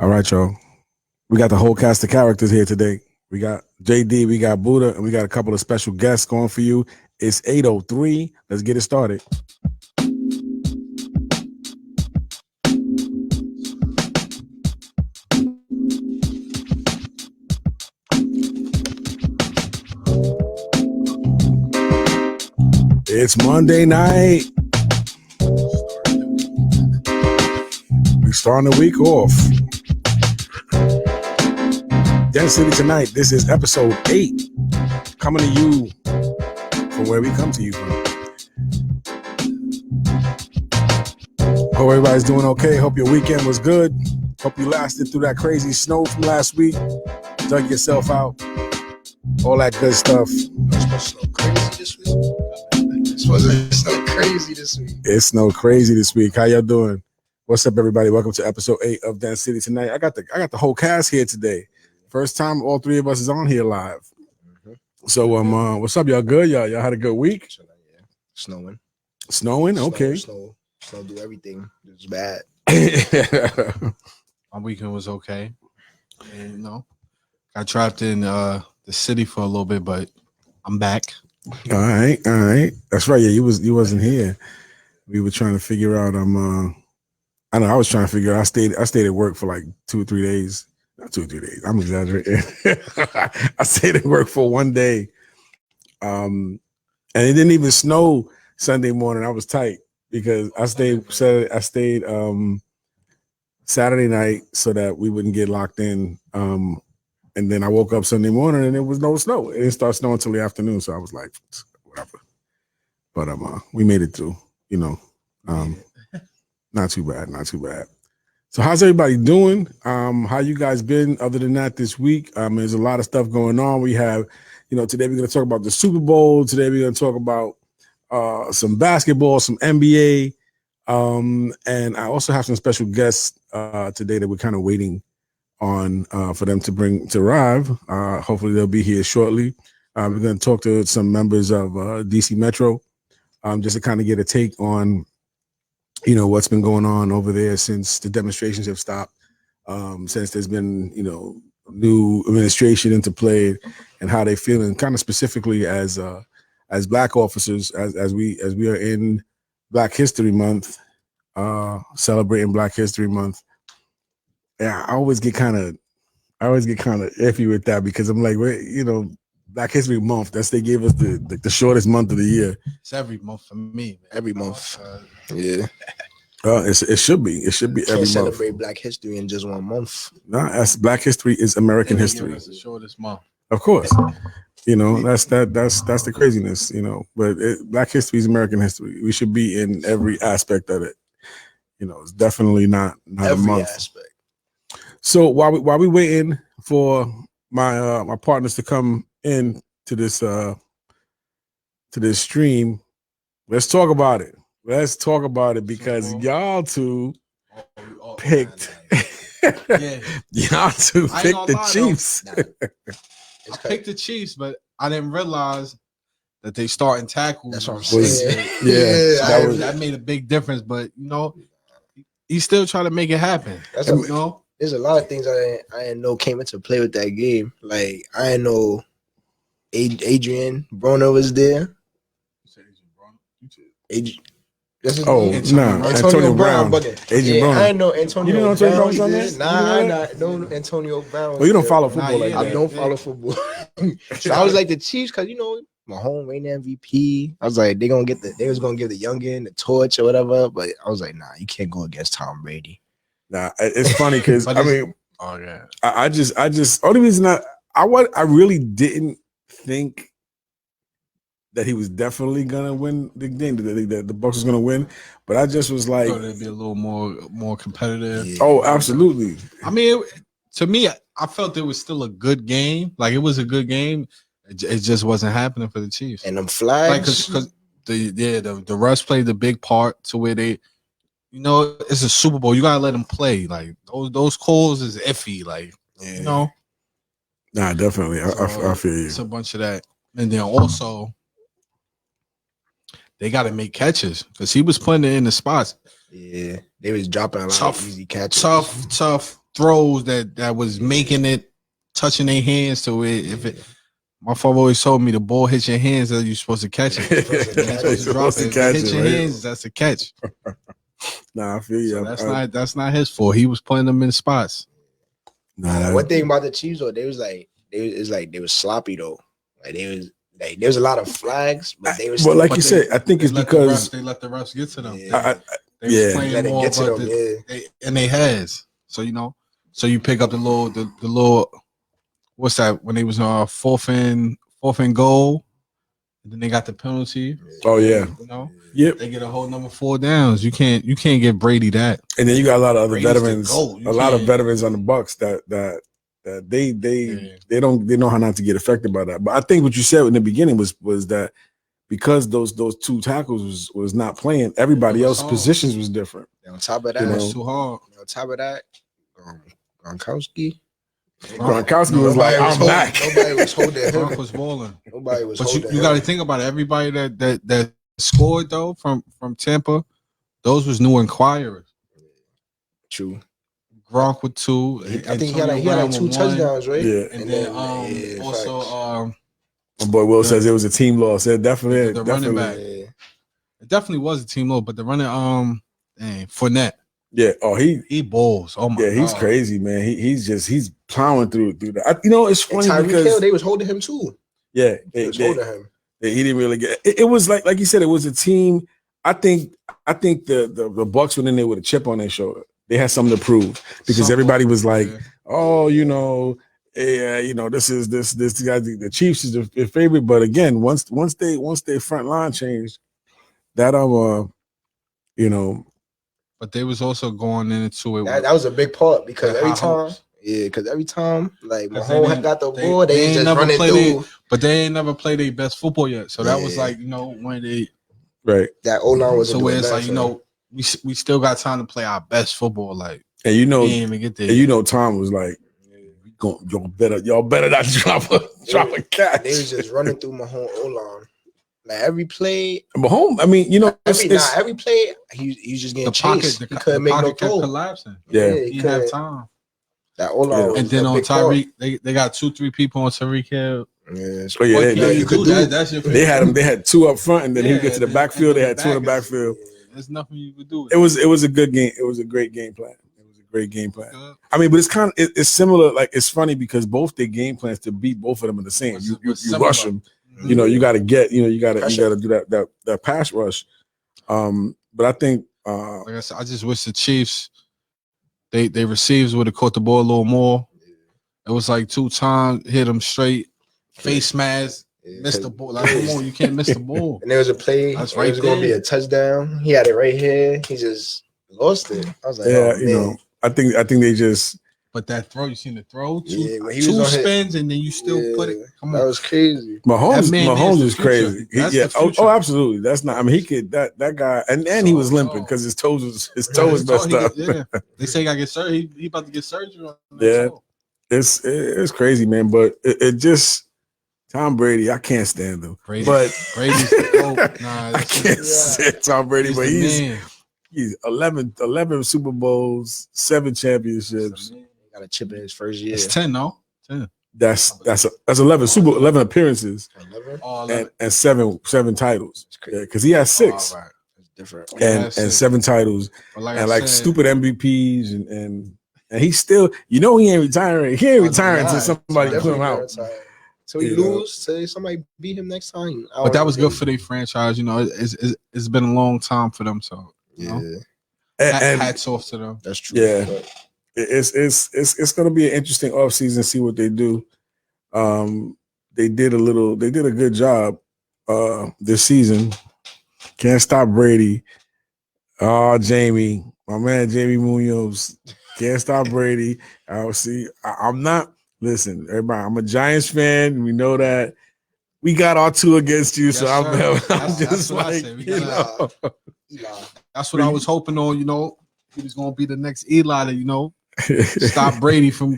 All right, y'all. We got the whole cast of characters here today. We got JD, we got Buddha, and we got a couple of special guests going for you. It's 8:03. Let's get it started. It's Monday night. We starting the week off. D.E N City tonight. This is episode 8. Coming to you from where we come to you from. Hope everybody's doing okay. Hope your weekend was good. Hope you lasted through that crazy snow from last week. Dug yourself out. All that good stuff. It's supposed to snow crazy this week. It's supposed to snow crazy this week. It snowed crazy this week. How y'all doing? What's up, everybody? Welcome to episode 8 of D.E N City tonight. I got the whole cast here today. First time all three of us is on here live. So what's up, y'all? Good? Y'all had a good week? Yeah. Snowing. Snowing? Okay. Snow do everything. It's bad. My weekend was okay. And got trapped in the city for a little bit, but I'm back. All right. That's right. Yeah, you wasn't here. We were trying to figure out. I know I was trying to figure out. I stayed at work for like 2 or 3 days. Not 2 or 3 days. I'm exaggerating. I stayed at work for 1 day. And it didn't even snow Sunday morning. I was tight because I stayed Saturday night so that we wouldn't get locked in. And then I woke up Sunday morning and there was no snow. It didn't start snowing until the afternoon. So I was like, whatever. But we made it through, Not too bad. So how's everybody doing? How you guys been other than that this week? There's a lot of stuff going on. We have, today we're going to talk about the Super Bowl. Today we're going to talk about some basketball, some NBA. And I also have some special guests today that we're kind of waiting on for them to arrive. Hopefully they'll be here shortly. We're going to talk to some members of DC Metro just to kind of get a take on what's been going on over there since the demonstrations have stopped, since there's been, new administration into play, and how they feeling kind of specifically as Black officers, as we are in Black History Month, celebrating Black History Month. Yeah, I always get kind of iffy with that because I'm like, Black History Month. They gave us the shortest month of the year. It's every month for me. Man. Every month. Yeah. It should be. It should be every month. Celebrate Black History in just 1 month. No, as Black History is American history. It's the shortest month. Of course. That's the craziness. But Black History is American history. We should be in every aspect of it. It's definitely not every a month. Aspect. So while we waiting for my partners to come in to this stream, let's talk about it. Let's talk about it because y'all two picked y'all two picked the Chiefs. I picked the Chiefs, but I didn't realize that they starting tackles. That's what I'm saying. That made a big difference, but he's still trying to make it happen. There's a lot of things I didn't know came into play with that game. Like I didn't know Adrian Broner was there. Antonio Brown. Adrian Broner. I didn't know Antonio Brown was on there. Nah, I know Antonio Brown. Well, you don't follow football like that. I don't follow football. So I was like the Chiefs because Mahomes reigning MVP. I was like they was gonna give the youngin the torch or whatever, but I was like, nah, you can't go against Tom Brady. Nah, it's funny because I just only reason I really didn't think that he was definitely gonna win the game. The Bucs was gonna win, but I just was like, it'd be a little more competitive. Yeah. Oh, absolutely. I mean, to me, I felt it was still a good game. Like it was a good game. It just wasn't happening for the Chiefs. And them flags, because the refs played the big part to where they. It's a Super Bowl. You gotta let them play. Like those calls is iffy. Like Nah, definitely. I feel you. It's a bunch of that, and then also they got to make catches because he was putting it in the spots. Yeah, they was dropping a lot of easy catches. Tough throws that was making it touching their hands to it. If it, my father always told me the ball hits your hands, that you're supposed to catch it. You're supposed to drop it. If it hits your hands, that's a catch. Nah, I feel you. So that's not his fault. He was putting them in spots. Nah, one thing about the Chiefs though, they was sloppy though. Like there was a lot of flags, but they was. Well, like you said, I think it's because they let the refs get to them. Yeah. They was playing let it more get to about them, and they has. So so you pick up the little what's that when they was fourth and goal, and then they got the penalty. Oh yeah, Yep. They get a whole number 4 downs. You can't give Brady that. And then you got a lot of other Brady's veterans, a lot of veterans on the Bucks that they know how not to get affected by that. But I think what you said in the beginning was that because those 2 tackles was not playing, everybody else's positions was different. And on top of that, it was too hard. On top of that, Gronkowski was like, I'm back. Nobody was holding him. Gronk was balling. Nobody was but holding you got to think about it. Everybody that scored though from Tampa, those was new inquirers. True. Gronk with 2. I think he had like 2 touchdowns, right? Yeah. And then also my boy Will says it was a team loss. It definitely running back. It definitely was a team loss, but the running Fournette. Yeah. Oh, he balls. Oh my god. Yeah, he's crazy, man. He's plowing through that. It's funny because Hill, they was holding him too. Yeah, they was holding him. He didn't really get it. It was like you said, it was a team. I think the Bucks went in there with a chip on their shoulder. They had something to prove because everybody was like, oh, this is this guy. The Chiefs is their favorite. But again, once their front line changed, that But they was also going into it. That was a big part because every time like Mahomes had got the ball, they just running through. But they ain't never played their best football yet. So that was like, when they that O-line was so where it's like, we still got time to play our best football. Like, and we didn't even get there. And Tom was like, y'all better not drop a catch. They was just running through Mahomes O-line. Like every play, Mahomes. I mean, every play he was just getting chased. He couldn't make no throw. Collapsing. Yeah, he didn't have time. That O-line and then on Tyreek, they got 2-3 people on Tyreek Hill. Yeah, so you could do that. That's your they had 2 up front, and then he get to the backfield. They had 2 in the backfield. There's nothing you could do. It was a good game. It was a great game plan. Great game plan. I mean, but it's it's similar. Like it's funny because both their game plans to beat both of them are the same. You rush them. You got to get. You got to do that pass rush. But I think, like I said, I just wish the Chiefs they receivers would have caught the ball a little more. It was like 2 times hit them straight face mask. Missed the ball. Like, come on, you can't miss the ball. And there was a play. That's right. It was going to be a touchdown. He had it right here. He just lost it. I was like, I think they just. But that throw, you seen the throw? Two spins and then you still put it. Come on, that was crazy. Mahomes is crazy. Oh, absolutely. That's not. I mean, he could that guy, and he was limping because his toe was messed up. They say he got to get surgery. He about to get surgery on that. Yeah, it's crazy, man. But it just. Tom Brady, I can't stand him. Brady's I can't stand Tom Brady, but he's 11 Super Bowls, 7 championships. Got a chip in his first year. It's 10, no? 10. That's 11 appearances 11? And 7 titles. Yeah, because he has 6. Right. It's different. And 7 titles. And stupid MVPs and he's still, he ain't retiring. He ain't retiring until somebody put him out. So he lose, say somebody beat him next time. But that was good for their franchise. It's been a long time for them. So and hats off to them. That's true. Yeah, it's going to be an interesting offseason. See what they do. They did a good job this season. Can't stop Brady. Oh, Jamie, my man, Jamie Munoz. Can't stop Brady. I'm not. Listen, everybody, I'm a Giants fan. We know that. We got our 2 against you, so I'm just like, That's what I was hoping on, he was going to be the next Eli to, stop Brady from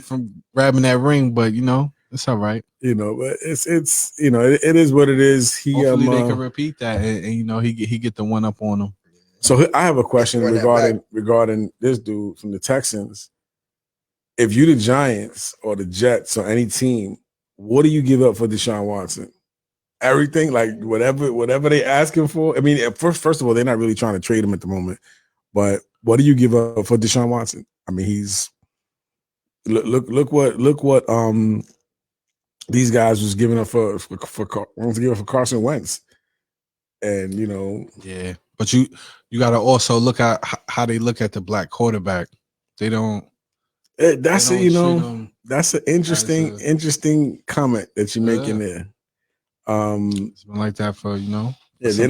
grabbing that ring, but, it's all right. But it's it is what it is. Hopefully they can repeat that and he get the one up on him. So I have a question regarding this dude from the Texans. if you the Giants or the Jets or any team, what do you give up for Deshaun Watson? Everything, like whatever they asking for. I mean, first of all, they're not really trying to trade him at the moment. But what do you give up for Deshaun Watson? I mean, he's look what these guys was giving up for Carson Wentz, and Yeah, but you got to also look at how they look at the black quarterback. They don't. That's they don't that's an interesting comment that you're making there. It's been like that for yeah, they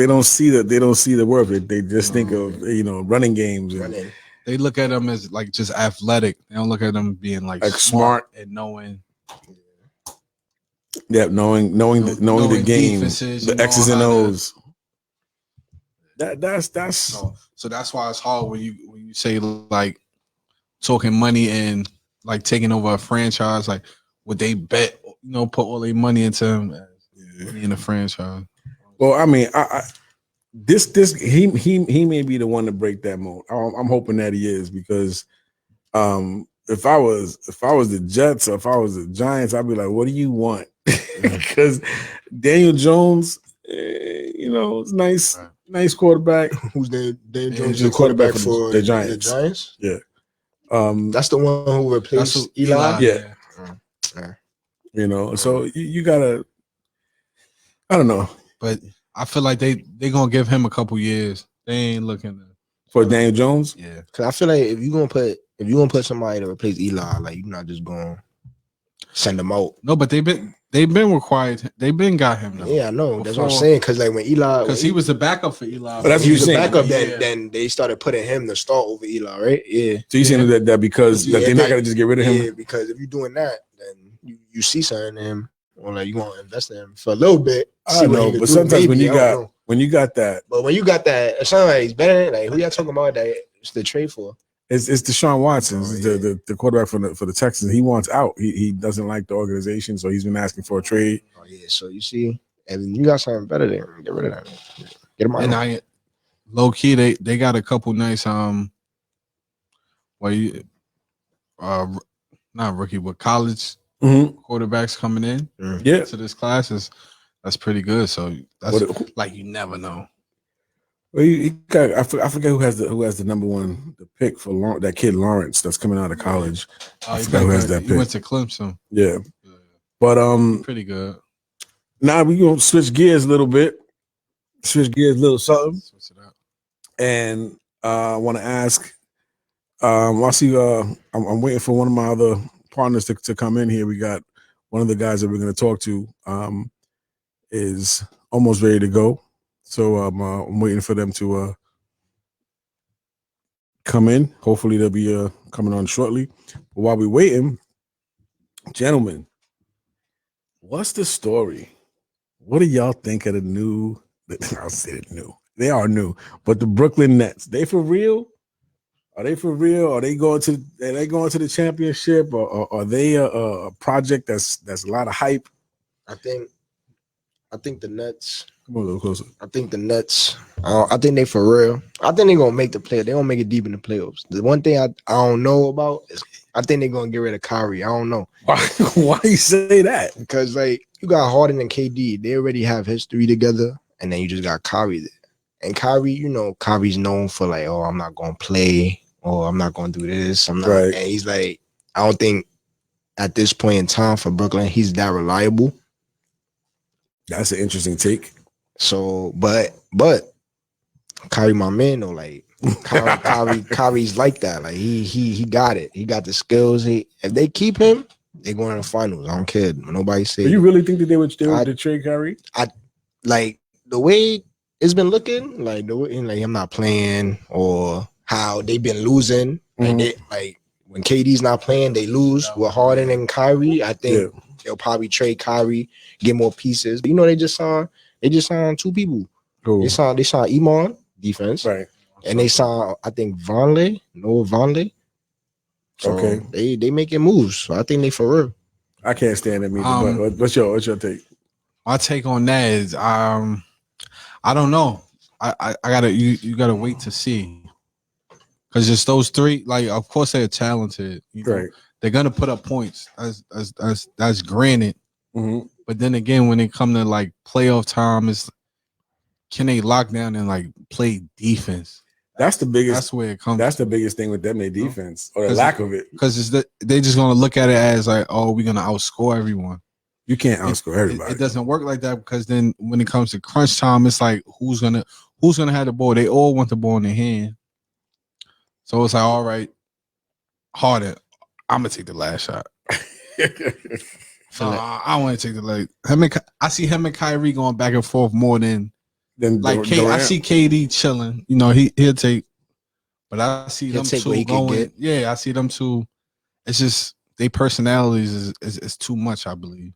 don't see the worth of it. They just think of running games. Running. They look at them as like just athletic. They don't look at them being like smart and knowing. Yeah, knowing the game, the X's and O's. That's so that's why it's hard when you say like talking money and like taking over a franchise. Like, would they bet put all their money into him in the franchise? Well, I mean, he may be the one to break that mold. I'm hoping that he is, because if I was the Jets or if I was the Giants, I'd be like, what do you want? Because Daniel Jones, it's nice quarterback. Who's Daniel Jones? The quarterback for the Giants. The Giants. Yeah. That's the one who replaced Eli. Yeah. So you gotta. I don't know, but I feel like they gonna give him a couple years. They ain't looking for Daniel Jones. Yeah, because I feel like if you gonna put somebody to replace Eli, like you're not just gonna send them out. No, but they've been required. They've been got him. Though. Yeah, I know. That's what I'm saying. Because like when Eli, because he was the backup for Eli. But that's he was the saying. backup. Then they started putting him to start over Eli, right? Yeah. So you saying that because that they're not gonna just get rid of him? Yeah, because if you're doing that, then you see something in him, or like you want to invest in him for a little bit. I know, but sometimes when you got that, but when you got that, it sounds like he's better. Like who y'all talking about that it's the trade for? It's Deshaun Watson, the quarterback for the Texans. He wants out. He doesn't like the organization, so he's been asking for a trade. Oh yeah, so you see, and you got something better than him. Get rid of that. Get him out. And low key, they got a couple nice not rookie, but college quarterbacks coming in. Yeah, to this class that's pretty good. So that's like you never know. Well, I forget who has the number one pick for that kid Lawrence that's coming out of college. I forgot who has that pick. He went to Clemson. Yeah. But pretty good. Now we gonna switch gears a little bit. Switch gears a little something. Switch it up. And I want to ask. I see. I'm waiting for one of my other partners to come in here. We got one of the guys that we're going to talk to. Is almost ready to go. So I'm waiting for them to come in. Hopefully they'll be coming on shortly. But while we're waiting, gentlemen, what's the story? What do y'all think of the new? I'll say it new. They are new, but the Brooklyn Nets. They for real? Are they for real? Are they going to the championship, or are they a project that's a lot of hype? I think the Nets. Come on, a little closer. I think the Nets. I think they for real. I think they're gonna make the play. They're gonna make it deep in the playoffs. The one thing I don't know about is I think they're gonna get rid of Kyrie. I don't know. Why you say that? Because like you got Harden and KD, they already have history together, and then you just got Kyrie there. And Kyrie, Kyrie's known for like, oh, I'm not gonna play, or I'm not gonna do this. I'm not. Right. And he's like, I don't think at this point in time for Brooklyn, he's that reliable. That's an interesting take. So, but Kyrie, my man, though, like Kyrie's like that. Like he got it. He got the skills. If they keep him, they're going to the finals. I don't care. Nobody say. But you really think that they would trade Kyrie? I like the way it's been looking. Like the way, like I'm not playing, or how they've been losing. Like when KD's not playing, they lose with Harden and Kyrie. I think they'll probably trade Kyrie, get more pieces. But they just signed two people. Cool. They signed Iman, defense. Right. And they signed, I think, Noah Vonleh. So okay. They making moves. So I think they for real. I can't stand them either. But what's your take? My take on that is I don't know. I gotta you gotta wait to see. Because just those three, like, of course they're talented. You know, Right. they're gonna put up points. That's granted. Mm-hmm. But then again, when it come to like playoff time, it's can they lock down and like play defense? That's the biggest. That's where it comes. That's the biggest thing with them, their defense or the lack of it. Because they just gonna look at it as like, oh, we're gonna outscore everyone. You can't outscore everybody. It doesn't work like that because then when it comes to crunch time, it's like who's gonna have the ball? They all want the ball in their hand. So it's like, all right, Harden, I'm gonna take the last shot. I want to take the leg. I see him and Kyrie going back and forth more than like I see KD chilling. You know, he'll take, but I see them two going. Yeah, I see them two. It's just their personalities is too much. I believe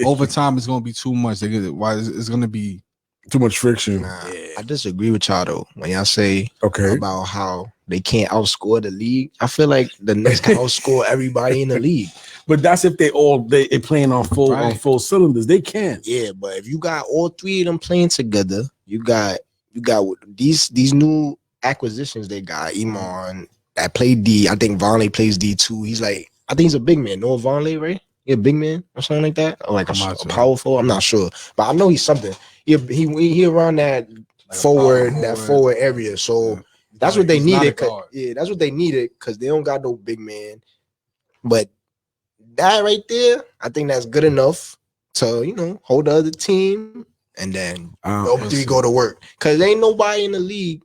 over time it's gonna be too much. It's gonna be too much friction. Nah, I disagree with y'all though. When y'all say about how they can't outscore the league, I feel like the Knicks can outscore everybody in the league. But that's if they playing on full cylinders. They can. Yeah, but if you got all three of them playing together, you got these new acquisitions they got. Iman that played D. I think Vonleh plays D too. He's like, I think he's a big man. No Vonleh, right? He a big man or something like that, or like a powerful. I'm not sure, but I know he's something. He around that like forward area. So that's what they needed. That's what they needed because they don't got no big man. But that right there, I think that's good enough to hold the other team and then three go to work. Because there ain't nobody in the league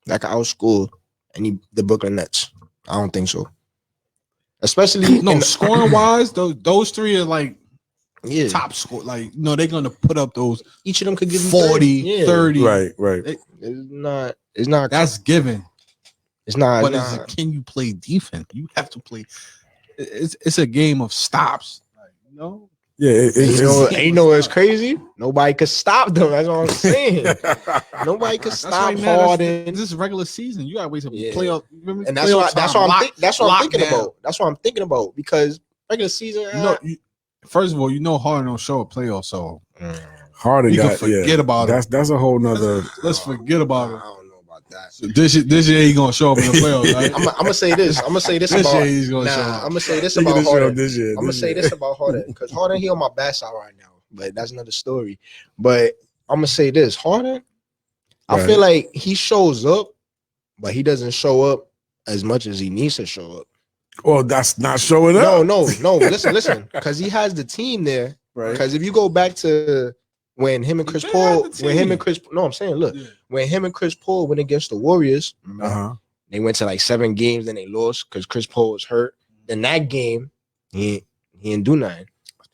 that can outscore the Brooklyn Nets. I don't think so. Especially scoring wise, those three are like top score. Like they're gonna put up those. Each of them could give you 40, 30. Right. It's not. That's given. It's not. But can you play defense? You have to play. It's a game of stops. Like, Yeah, ain't what's crazy? Nobody could stop them. That's what I'm saying. Nobody could stop Harden. This is regular season. You gotta wait to playoff. And that's what I'm thinking about. That's what I'm thinking about because regular season. First of all, Harden don't show a playoff, so Harden you can forget about it. That's a whole nother. Let's forget about it. I don't know about that. So this year he gonna show up in the playoffs. Right? I'm gonna say this. I'm gonna say this about. He's gonna show up. I'm gonna say this about Harden. I'm gonna say this about Harden because Harden he on my bad side right now, but that's another story. But I'm gonna say this, Harden. I feel like he shows up, but he doesn't show up as much as he needs to show up. Well, that's not showing up. No. Listen, because he has the team there. Right. Because if you go back to when him and Chris Paul, when him and Chris Paul went against the Warriors, they went to like 7 games, then they lost because Chris Paul was hurt. Then that game, he didn't do nothing.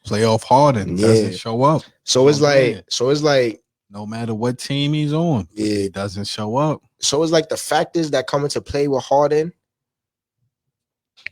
Playoff Harden doesn't show up. So it's like no matter what team he's on, he doesn't show up. So it's like the factors that come into play with Harden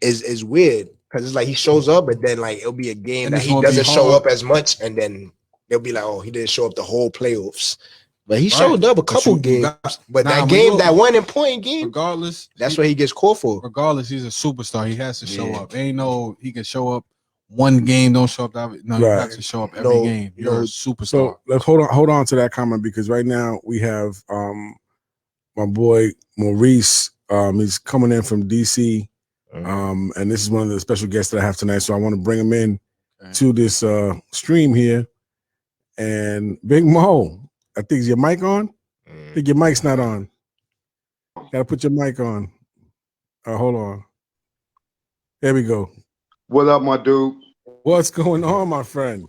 is weird because it's like he shows up, but then like it'll be a game that he doesn't show up as much, and then they'll be like, oh, he didn't show up the whole playoffs. But he showed up a couple games. But that 1 point game, regardless, that's what he gets called for. Regardless, he's a superstar. He has to show up. Ain't no he can show up one game, don't show up. You have to show up every game. You're a superstar. So let's hold on to that comment because right now we have my boy Maurice. He's coming in from DC. And this is one of the special guests that I have tonight. So I want to bring him in to this stream here. And Big Mo, I think is your mic on? I think your mic's not on. Gotta put your mic on. Hold on. There we go. What up, my dude? What's going on, my friend?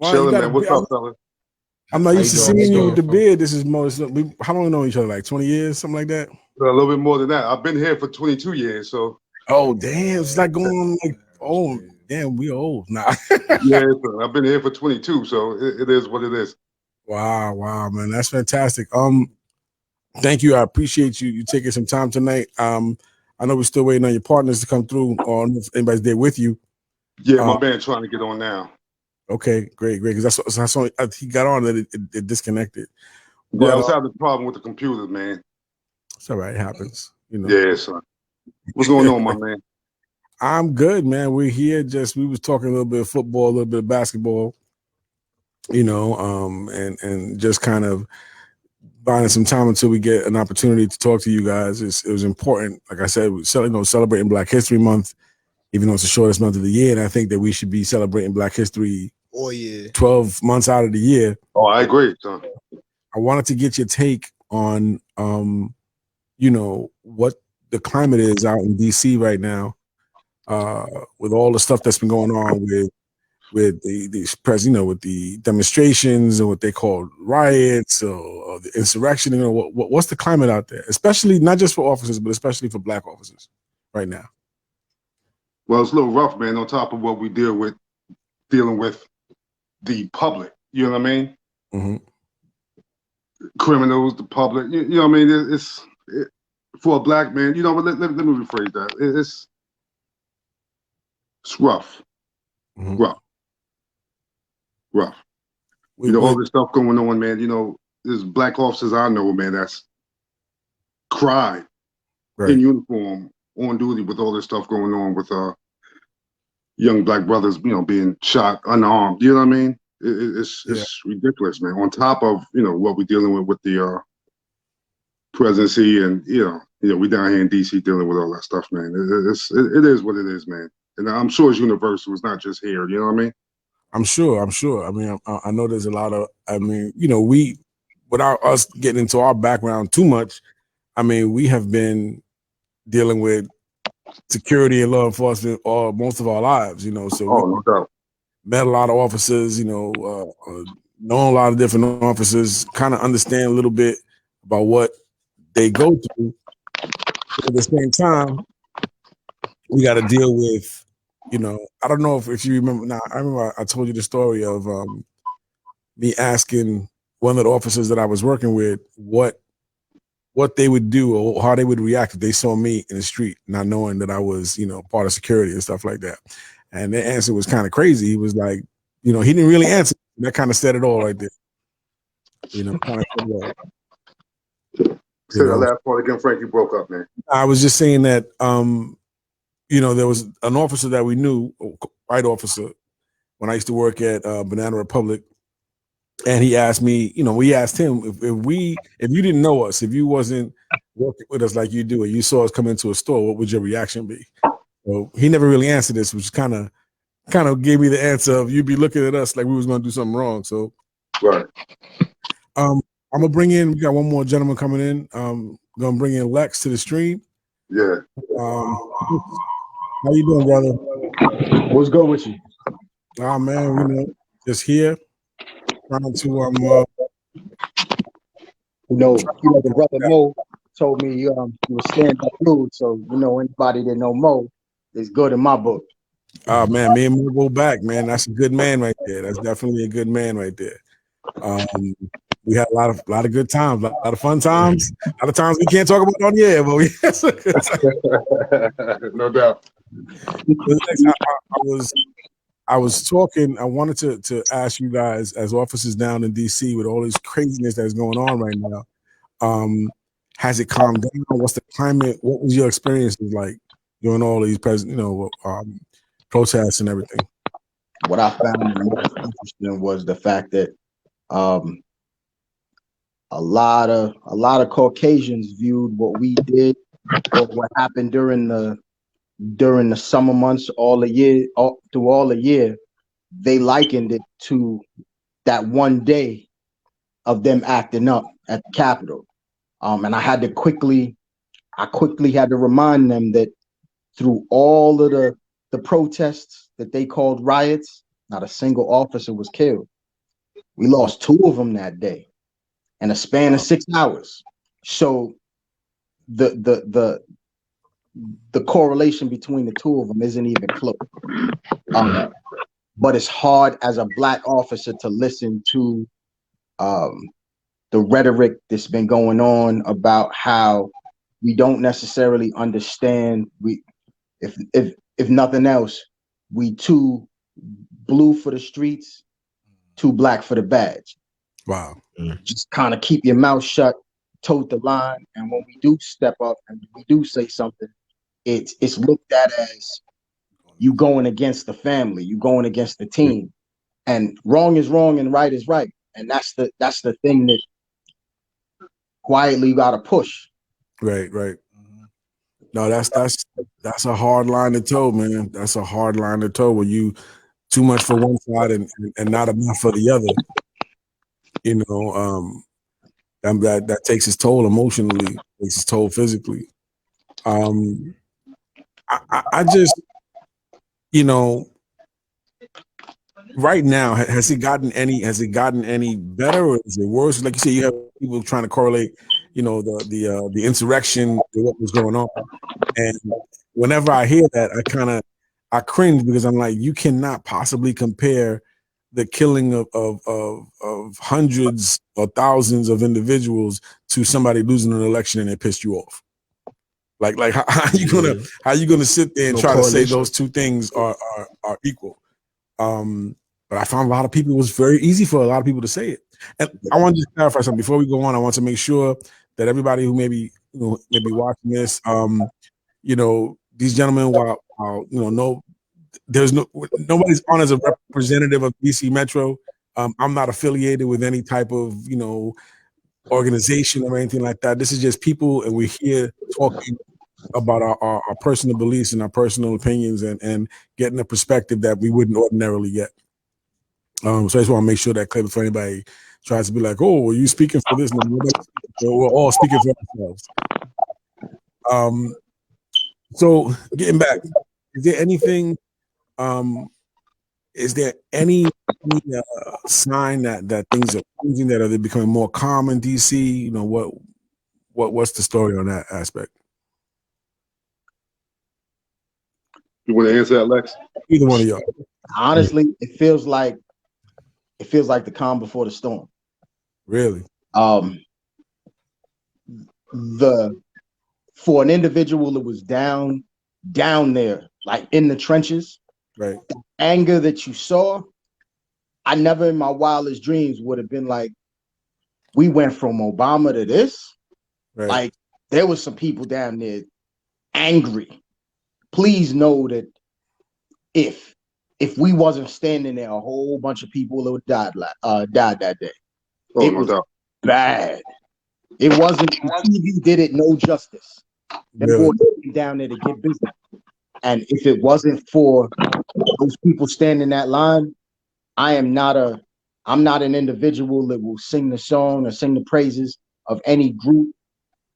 Chilling, man. What's up, fella? I'm not used to seeing you with the beard. This is Mo. How long we know each other? Like 20 years, something like that? A little bit more than that. I've been here for 22 years, so. Oh, damn. It's like going like, oh, damn, we old now. Yeah, I've been here for 22, so it is what it is. Wow, man. That's fantastic. Thank you. I appreciate you taking some time tonight. I know we're still waiting on your partners to come through or if anybody's there with you. Yeah, my band trying to get on now. Okay, great. Because that's only he got on that it disconnected. Yeah, I was having a problem with the computer, man. It's all right. It happens. Yeah, son. What's going on, my man? I'm good, man. We're here. We was talking a little bit of football, a little bit of basketball, and just kind of finding some time until we get an opportunity to talk to you guys. It was important. Like I said, we're celebrating Black History Month, even though it's the shortest month of the year. And I think that we should be celebrating Black History 12 months out of the year. Oh, I agree, Tom. I wanted to get your take on, what the climate is out in DC right now, with all the stuff that's been going on with the demonstrations and what they call riots or the insurrection. What's the climate out there, especially not just for officers, but especially for Black officers right now? Well, it's a little rough, man. On top of what we dealing with the public. You know what I mean? Mm-hmm. Criminals, the public. You know what I mean? It's for a Black man. You know, but let me rephrase that. It's rough. Mm-hmm. Rough. All this stuff going on, man. There's Black officers I know, man, that's cried in uniform on duty with all this stuff going on with young Black brothers, being shot unarmed. You know what I mean? It's ridiculous, man. On top of what we're dealing with the presidency, and we down here in DC dealing with all that stuff, man. It is what it is, man. And I'm sure it's universal. It's not just here. You know what I mean? I'm sure. I mean, I know there's a lot of. I mean, we, without us getting into our background too much, I mean, we have been dealing with security and law enforcement most of our lives. So no doubt. Met a lot of officers. Known a lot of different officers. Kind of understand a little bit about what they go through. But at the same time, we got to deal with. I don't know if you remember. Now, I remember I told you the story of me asking one of the officers that I was working with what they would do or how they would react if they saw me in the street, not knowing that I was, part of security and stuff like that. And their answer was kind of crazy. He was like, he didn't really answer. That kind of said it all right there. Kind of said it all. Say the last part again, Frank. You broke up, man. I was just saying that. There was an officer that we knew, a white officer, when I used to work at Banana Republic, and he asked me, we asked him if you didn't know us, if you wasn't working with us like you do, and you saw us come into a store, what would your reaction be? So he never really answered this, which kind of gave me the answer of you'd be looking at us like we was going to do something wrong. So, right. I'm gonna bring in. We got one more gentleman coming in. Gonna bring in Lex to the stream. Yeah. How you doing, brother? What's good with you? Man, just here trying to the brother Mo told me you was stand-up dude, so anybody that know Mo is good in my book. Oh man, me and Mo go back, man. That's a good man right there. That's definitely a good man right there. We had a lot of good times, a lot of fun times, a lot of times we can't talk about on the air, but we had some good times. No doubt. I was talking. I wanted to ask you guys, as officers down in DC, with all this craziness that's going on right now, has it calmed down? What's the climate? What was your experiences like during all these protests and everything? What I found most interesting was the fact that a lot of Caucasians viewed what we did or what happened during the summer months through all the year. They likened it to that one day of them acting up at the Capitol. And I quickly had to remind them that through all of the protests that they called riots, not a single officer was killed. We lost 2 of them that day in a span of 6 hours. So the correlation between the 2 of them isn't even close. But it's hard as a Black officer to listen to the rhetoric that's been going on about how we don't necessarily understand. If nothing else, we too blue for the streets, too Black for the badge. Wow. Just kind of keep your mouth shut, tote the line, and when we do step up and we do say something, it's looked at as you going against the family, you going against the team, and wrong is wrong and right is right, and that's the thing that quietly you got to push. Right. No, that's a hard line to toe, man. That's a hard line to toe when you too much for one side and not enough for the other. You know, that takes its toll emotionally, takes its toll physically. I just, you know, right now, has it gotten any better, or is it worse? Like you say, you have people trying to correlate, you know, the insurrection to what was going on. And whenever I hear that, I cringe, because I'm like, you cannot possibly compare the killing of hundreds or thousands of individuals to somebody losing an election and it pissed you off. Like how are you gonna sit there and try to say those two things are equal? But I found a lot of people, it was very easy for a lot of people to say it. And I want to just clarify something before we go on. I want to make sure that everybody who maybe watching this, you know, these gentlemen, while you know, nobody's on as a representative of DC Metro. I'm not affiliated with any type of, you know, organization or anything like that. This is just people, and we're here talking about our personal beliefs and our personal opinions, and getting a perspective that we wouldn't ordinarily get. So I just want to make sure that clear before anybody tries to be like, "Oh, are you speaking for this?" No, we're all speaking for ourselves. So getting back, is there anything? Is there any sign that things are changing, that are they becoming more calm in DC? You know, what's the story on that aspect? You want to answer that, Lex? Either one of y'all. Honestly, it feels like the calm before the storm. Really? For an individual that was down there, like in the trenches, right? The anger that you saw, I never in my wildest dreams would have been like, we went from Obama to this. Right. Like, there was some people down there angry. Please know that if we wasn't standing there, a whole bunch of people would have died that day. Oh, it no was doubt. Bad. It wasn't. TV did it no justice. Them Really? boys came down there to get business. And if it wasn't for those people standing in that line, I'm not an individual that will sing the song or sing the praises of any group.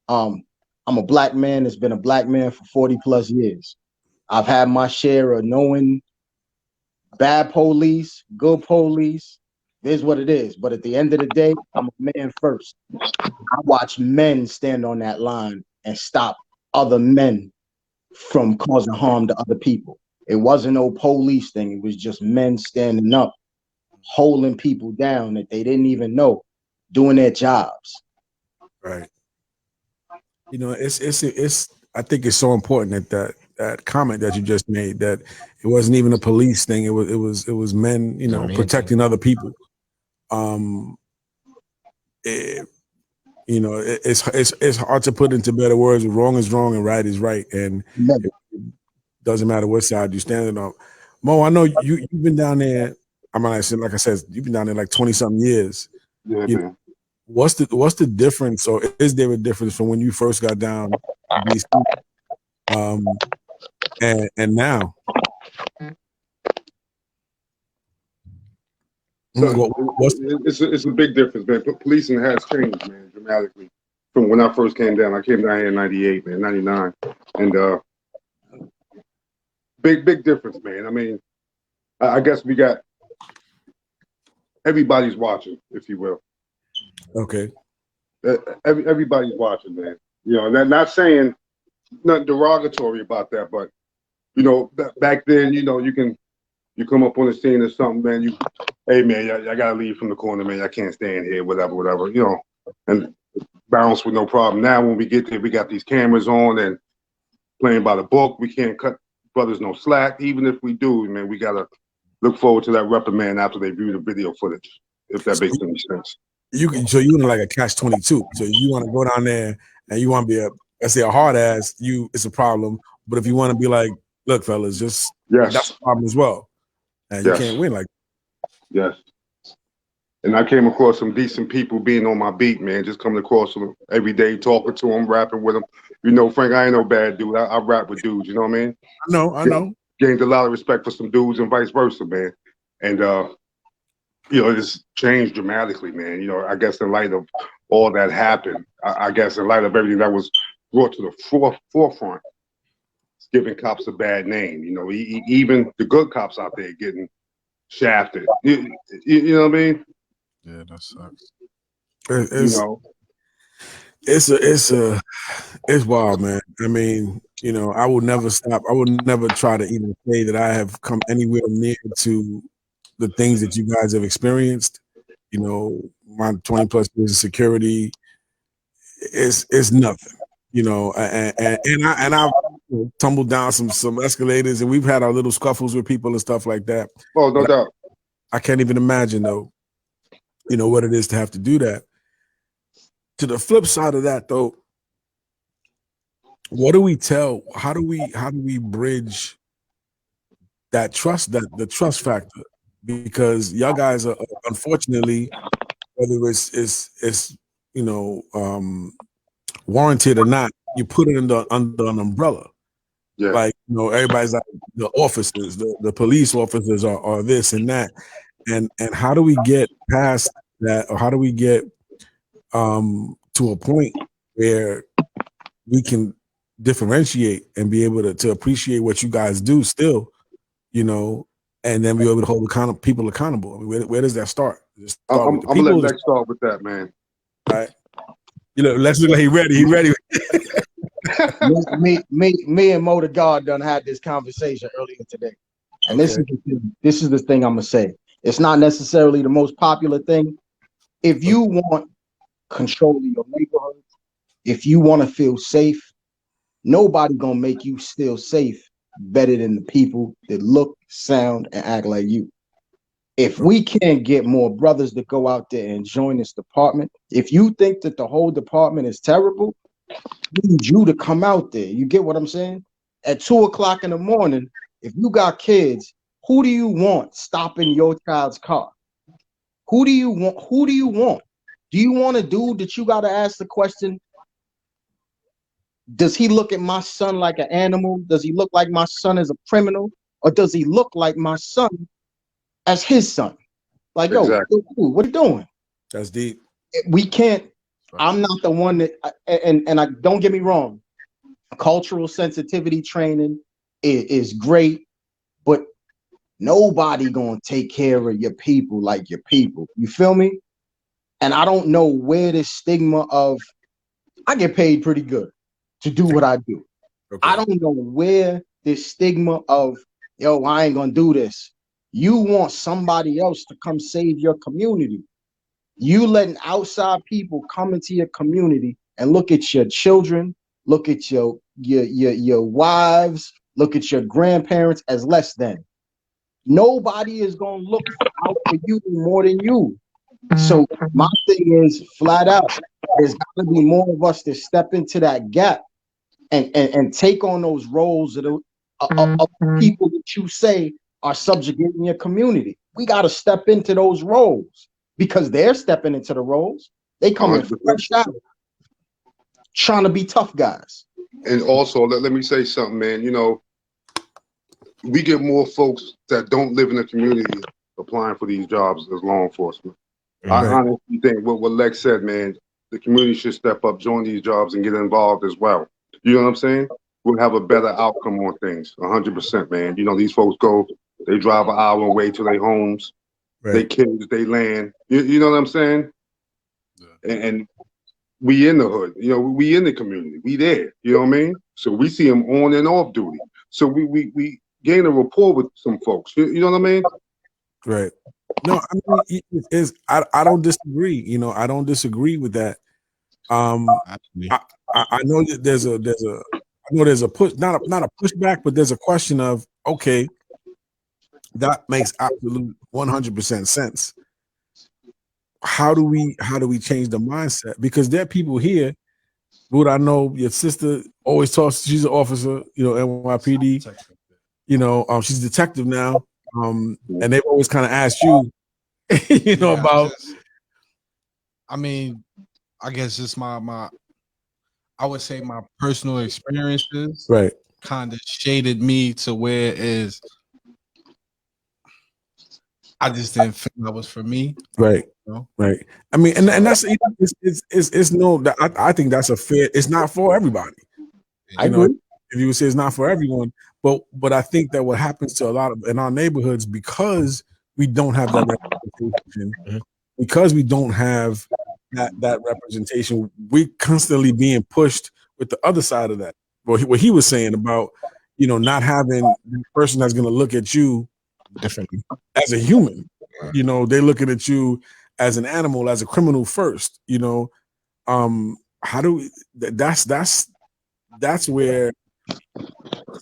I'm a black man that's been a black man for 40 plus years. I've had my share of knowing bad police, good police. It is what it is. But at the end of the day, I'm a man first. I watch men stand on that line and stop other men from causing harm to other people. It wasn't no police thing. It was just men standing up, holding people down that they didn't even know, doing their jobs. Right. You know, it's I think it's so important that comment that you just made, that it wasn't even a police thing. It was men, you know, protecting other people. You know, it's hard to put into better words. Wrong is wrong and right is right, and it doesn't matter what side you're standing on. Mo, I know you've been down there. I mean, like I said, you've been down there like 20-something years. Yeah, man. What's the difference, or is there a difference from when you first got down to DC, and now? So it's a big difference, man. Policing has changed, man, dramatically. From when I first came down, I came down here in '98, man, '99, and big difference, man. I mean, I guess we got everybody's watching, if you will. Okay. Everybody's watching, man. You know, not saying nothing derogatory about that, but you know, back then, you know, you come up on the scene or something, man. Hey, man, I gotta leave from the corner, man. I can't stand here, whatever, you know, and bounce with no problem. Now, when we get there, we got these cameras on and playing by the book. We can't cut brothers no slack. Even if we do, man, we gotta look forward to that reprimand after they view the video footage, if that makes any sense. You're in like a catch-22. So you want to go down there and you want to be let's say a hard ass, it's a problem. But if you want to be like, look, fellas, that's a problem as well. And you can't win like that. Yes. And I came across some decent people being on my beat, man. Just coming across them every day, talking to them, rapping with them. You know, Frank, I ain't no bad dude. I rap with dudes. You know what I mean? I know. Gained a lot of respect for some dudes and vice versa, man. And you know, it's changed dramatically, man. You know, I guess in light of all that happened, I guess in light of everything that was brought to the forefront, it's giving cops a bad name. You know, even the good cops out there getting shafted. You know what I mean? Yeah, that sucks. It's wild, man. I mean, you know, I will never stop. I would never try to even say that I have come anywhere near to the things that you guys have experienced. You know, my 20 plus years of security is nothing. You know, and I tumbled down some escalators, and we've had our little scuffles with people and stuff like that. Oh, no doubt. I can't even imagine though, you know, what it is to have to do that. To the flip side of that though, what do we tell? How do we bridge that trust, that the trust factor? Because y'all guys are unfortunately, whether it's you know warranted or not, you put it under an umbrella. Yeah. Like, you know, everybody's like the officers, the police officers are this and that. And how do we get past that, or how do we get to a point where we can differentiate and be able to appreciate what you guys do still, you know, and then be able to hold people accountable? I mean, where does that start? I'm gonna let Lex start with that, man. All right. You know, Lex look like he ready. He ready. me and Mo the God done had this conversation earlier today. And this is the thing I'm gonna say. It's not necessarily the most popular thing. If you want control of your neighborhood, if you want to feel safe, nobody gonna make you feel safe better than the people that look, sound, and act like you. If we can't get more brothers to go out there and join this department, if you think that the whole department is terrible, we need you to come out there. You get what I'm saying? At 2 o'clock in the morning, if you got kids, who do you want stopping your child's car? Who do you want? Who do you want? Do you want a dude that you got to ask the question, does he look at my son like an animal? Does he look like my son as a criminal? Or does he look like my son as his son? Like, Exactly. yo, what are you doing? That's deep. We can't, I'm not the one that, and I don't get me wrong, cultural sensitivity training is great, but nobody gonna take care of your people like your people. You feel me? And I don't know where this stigma of, I get paid pretty good to do what I do. Okay. I don't know where this stigma of, yo, I ain't gonna do this. You want somebody else to come save your community. You letting outside people come into your community and look at your children, look at your wives, look at your grandparents as less than. Nobody is gonna look out for you more than you. So my thing is flat out, there's got to be more of us that step into that gap and take on those roles of people that you say are subjugating your community. We got to step into those roles because they're stepping into the roles. They coming fresh out, trying to be tough guys. And also, let me say something, man. You know, we get more folks that don't live in the community applying for these jobs as law enforcement. I honestly think what Lex said, man, the community should step up, join these jobs, and get involved as well. You know what I'm saying? We'll have a better outcome on things, 100%, man. You know, these folks go, they drive an hour away to their homes, they kids, they land. You know what I'm saying? Yeah. And we in the hood, you know, we in the community, we there. You know what I mean? So we see them on and off duty. So we gain a rapport with some folks. You know what I mean? Right. No, I mean, I don't disagree. You know, I don't disagree with that. I know that there's a push, not a pushback, but there's a question of, okay, that makes absolute 100% sense. How do we change the mindset? Because there are people here. Would I know your sister always talks? She's an officer, you know, NYPD. You know, she's a detective now. And they've always kind of asked you, you know, about I mean, I guess just my I would say my personal experiences Right. kind of shaded me to where it is I just didn't feel that was for me. Right. You know? Right. I mean, and that's it's no. I think that's a fair. It's not for everybody. I You know, agree. if you would say it's not for everyone, but I think that what happens to a lot of in our neighborhoods because we don't have that representation, because we don't have that representation, we constantly being pushed with the other side of that. Well, what he was saying about not having the person that's going to look at you Differently. as a human. They're looking at you as an animal, as a criminal first. How do we? That's where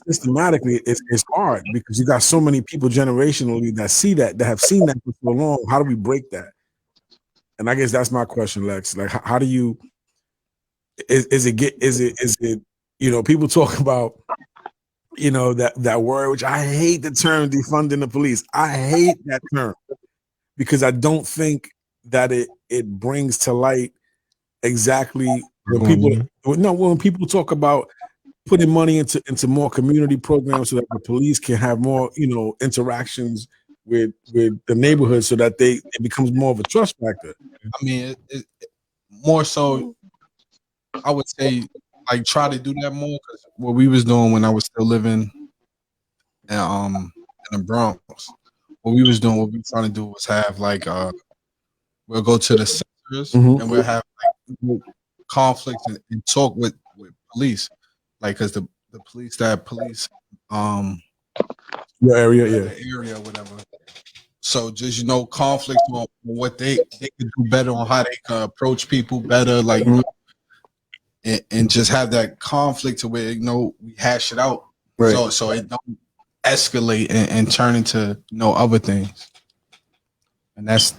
systematically it's hard because you got so many people generationally that have seen that for so long. How do we break that? And I guess that's my question, Lex. Like, how do you? Is it? People talk about that word, which I hate the term defunding the police. I hate that term because I don't think that it brings to light exactly when people talk about putting money into more community programs so that the police can have more interactions with the neighborhood so that it becomes more of a trust factor. I mean, it more so I would say like try to do that more because what we was doing when I was still living in the Bronx, what we was trying to do was have like we'll go to the centers and we'll have like conflicts and talk with police, like because the police your area, the area or whatever. So just conflicts on what they could do better on how they can approach people better, like and just have that conflict to where we hash it out, right? So it don't escalate and turn into other things. And it's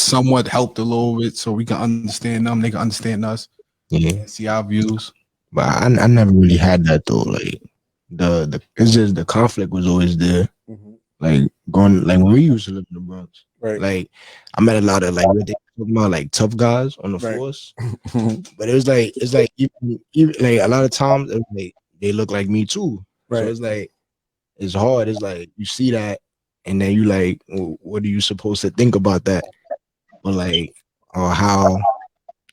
somewhat helped a little bit so we can understand them, they can understand us, and see our views. But I never really had that though. Like the it's just the conflict was always there. Like when we used to live in the Bronx, right? Like I met a lot of like what they talking about, like tough guys on the force. But it's like even like a lot of times it was like they look like me too. Right. So it's like it's hard. It's like you see that and then you like, well, what are you supposed to think about that? Or like or how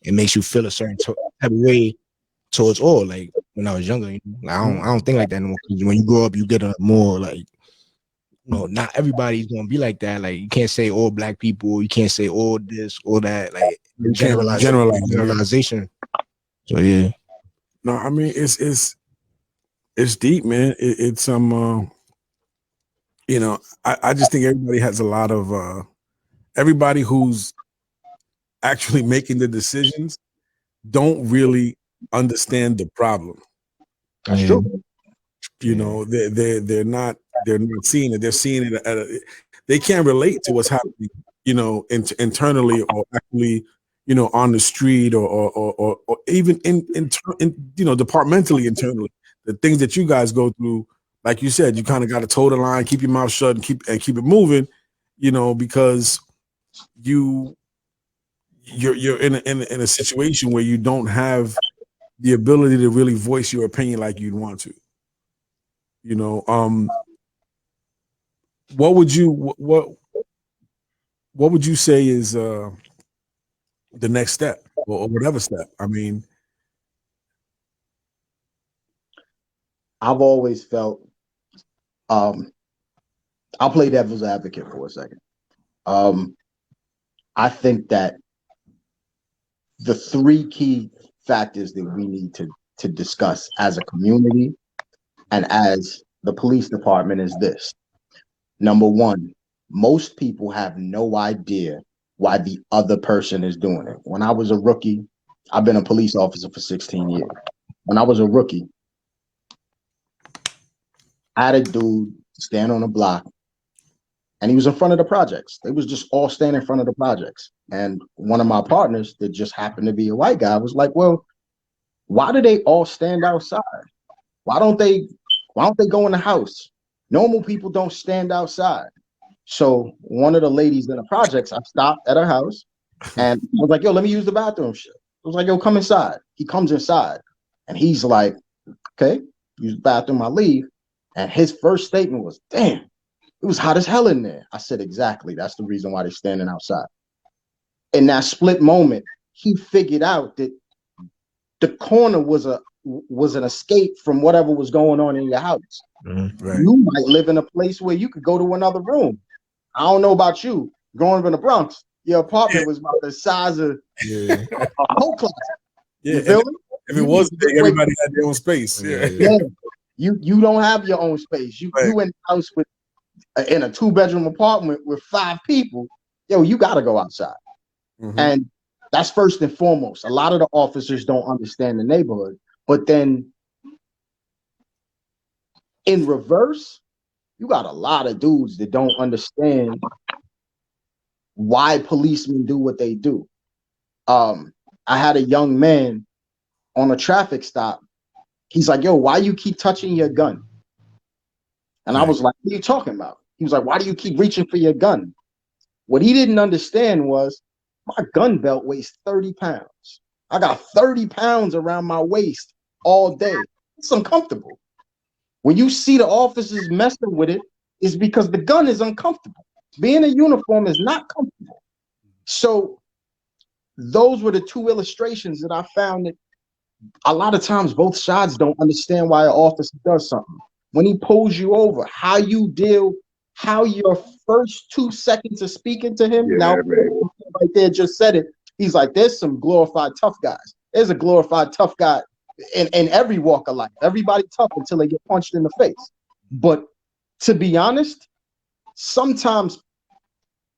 it makes you feel a certain type of way towards all. Like when I was younger, like, I don't think like that anymore. Because when you grow up, you get a more like, not everybody's gonna be like that. Like you can't say all black people, you can't say all this, all that. Like generalization. So yeah. No, I mean it's deep, man. It's I just think everybody has a lot of everybody who's actually making the decisions don't really understand the problem. That's true. They're not seeing it. They're seeing it they can't relate to what's happening, internally or actually, on the street or even in departmentally internally. The things that you guys go through, like you said, you kind of got to toe the line, keep your mouth shut, and keep it moving, because you're in a situation where you don't have the ability to really voice your opinion like you'd want to. What would you say is the next step or whatever step? I mean, I've always felt I'll play devil's advocate for a second. I think that the three key factors that we need to discuss as a community and as the police department is this. Number one, most people have no idea why the other person is doing it. When I was a rookie, I've been a police officer for 16 years. When I was a rookie, I had a dude stand on a block and he was in front of the projects. They was just all standing in front of the projects. And one of my partners that just happened to be a white guy was like, well, why do they all stand outside? Why don't they go in the house? Normal people don't stand outside. So one of the ladies in the projects, I stopped at her house And I was like, yo, let me use the bathroom shit. I was like, yo, come inside. He comes inside and he's like, okay, use the bathroom, I leave. And his first statement was, damn, it was hot as hell in there. I said, exactly. That's the reason why they're standing outside. In that split moment, he figured out that the corner was an escape from whatever was going on in your house. Right. You might live in a place where you could go to another room. I don't know about you. Growing up in the Bronx, your apartment was about the size of a whole closet. Yeah. You feel me? If it was big, everybody had their own space. Yeah. You don't have your own space. You in the house with in a 2-bedroom apartment with 5 people. Yo, you got to go outside. And that's first and foremost. A lot of the officers don't understand the neighborhood. But then in reverse, you got a lot of dudes that don't understand why policemen do what they do. I had a young man on a traffic stop. He's like, yo, why you keep touching your gun? And I was like, what are you talking about? He was like, why do you keep reaching for your gun? What he didn't understand was my gun belt weighs 30 pounds. I got 30 pounds around my waist all day. It's uncomfortable. When you see the officers messing with it, it's because the gun is uncomfortable. Being a uniform is not comfortable. So those were the 2 illustrations that I found that a lot of times both sides don't understand why an officer does something. When he pulls you over, how your first 2 seconds of speaking to him, now right there just said it. He's like, there's some glorified tough guys. There's a glorified tough guy in every walk of life. Everybody tough until they get punched in the face. But to be honest, sometimes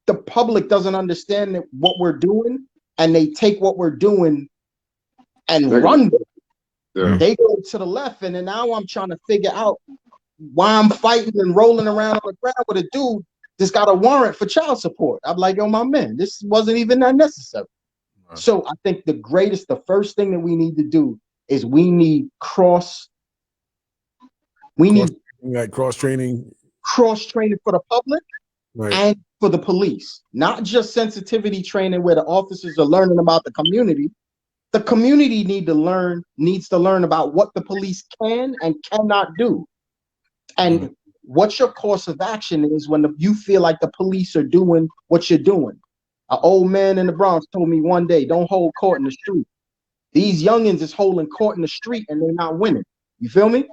the public doesn't understand what we're doing, and they take what we're doing and run with it. Yeah. They go to the left, and then now I'm trying to figure out why I'm fighting and rolling around on the ground with a dude that's got a warrant for child support. I'm like, yo, my man, this wasn't even that necessary. Right. So I think the first thing that we need to do is we need cross training for the public, right, and for the police. Not just sensitivity training where the officers are learning about the community. The community needs to learn about what the police can and cannot do. And what your course of action is when you feel like the police are doing what you're doing. An old man in the Bronx told me one day, don't hold court in the street. These youngins is holding court in the street and they're not winning. You feel me?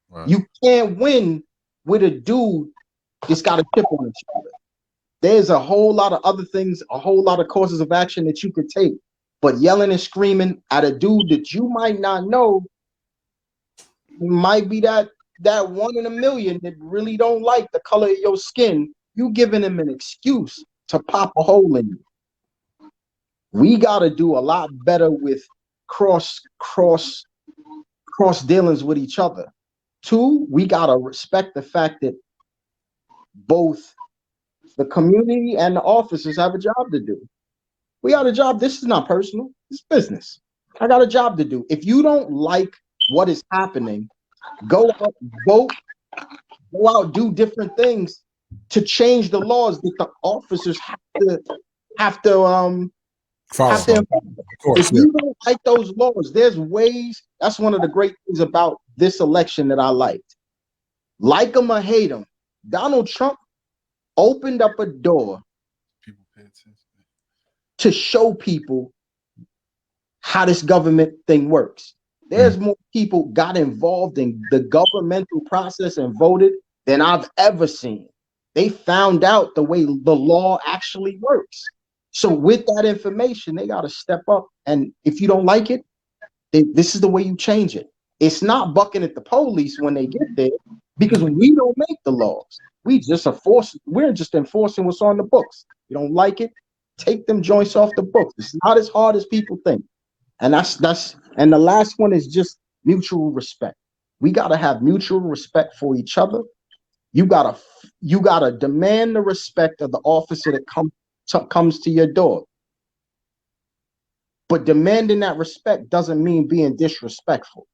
Right. You can't win with a dude that's got a chip on his shoulder. There's a whole lot of other things, a whole lot of courses of action that you could take. But yelling and screaming at a dude that you might not know might be that 1 in a million that really don't like the color of your skin. You giving him an excuse to pop a hole in you. We got to do a lot better with cross dealings with each other. 2, we got to respect the fact that both the community and the officers have a job to do. We got a job. This is not personal. It's business. I got a job to do. If you don't like what is happening, go out, vote, go out, do different things to change the laws that the officers have to follow. If you don't like those laws, there's ways. That's one of the great things about this election that I liked. Like them or hate them, Donald Trump opened up a door to show people how this government thing works. There's more people got involved in the governmental process and voted than I've ever seen. They found out the way the law actually works. So with that information, they got to step up. And if you don't like it, this is the way you change it. It's not bucking at the police when they get there, because we don't make the laws. We're just enforcing what's on the books. You don't like it, take them joints off the books. It's not as hard as people think. And and the last one is just mutual respect. We got to have mutual respect for each other. You gotta demand the respect of the officer that comes to your door. But demanding that respect doesn't mean being disrespectful.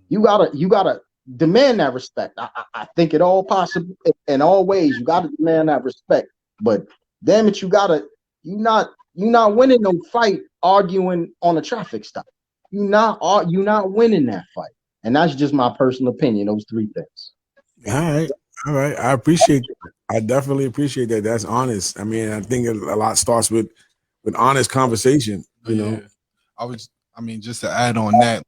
You gotta demand that respect. I think it all possible in all ways. You gotta demand that respect. But damn it, you're You're not winning no fight arguing on a traffic stop. You're not winning that fight. And that's just my personal opinion. Those three things. All right. I appreciate that. I definitely appreciate that. That's honest. I mean, I think a lot starts with honest conversation. You know, I mean, just to add on that,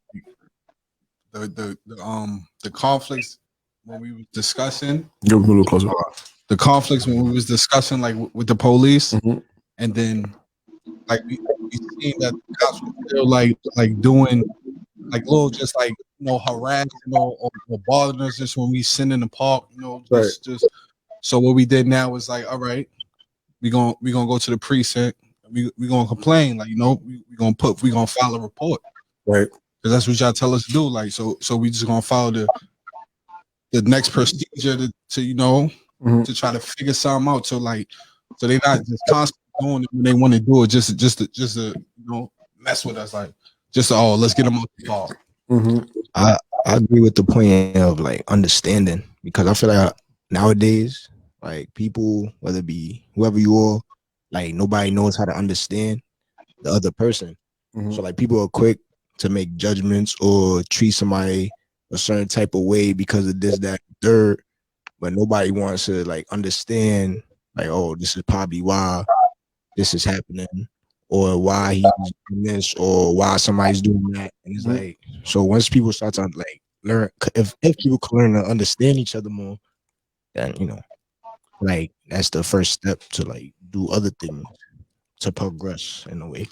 the conflicts when we were discussing. Give me a little closer. The conflicts when we was discussing like with the police, and then like we seen that the cops were still like doing like little just like harassing or bothering us just when we sit in the park, just so what we did now was like, all right, we gonna go to the precinct, we gonna complain, like we gonna file a report, right? Because that's what y'all tell us to do, like so we just gonna follow the next procedure to try to figure something out, so they not just constantly doing it when they want to do it just to mess with us, like just let's get them off the ball. I agree with the point of like understanding, because I feel like nowadays, like people, whether it be whoever you are, like nobody knows how to understand the other person. So like people are quick to make judgments or treat somebody a certain type of way because of this, that, third, but nobody wants to like understand like, oh, this is probably why this is happening, or why he's doing this, or why somebody's doing that. And it's like, so once people start to like learn, if people can learn to understand each other more, then like that's the first step to like do other things to progress in a way.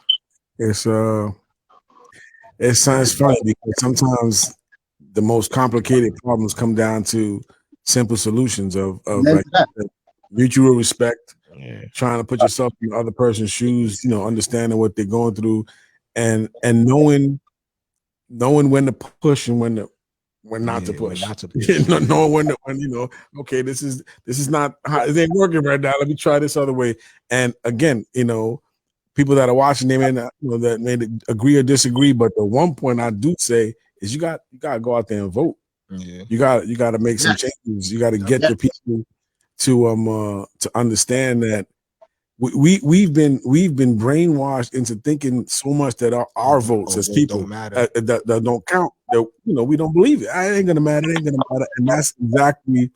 It's funny because sometimes the most complicated problems come down to simple solutions of like mutual respect, trying to put yourself in the other person's shoes, understanding what they're going through, and knowing when to push and when not to push. Knowing when okay, this is not it ain't working right now. Let me try this other way. And again, people that are watching, they may not, that may agree or disagree, but the one point I do say is you got to go out there and vote. You got to make some changes. You got to get the people to understand that we've been brainwashed into thinking so much that our votes as people don't matter, that don't count. That we don't believe it. It ain't gonna matter. It ain't gonna matter. And that's exactly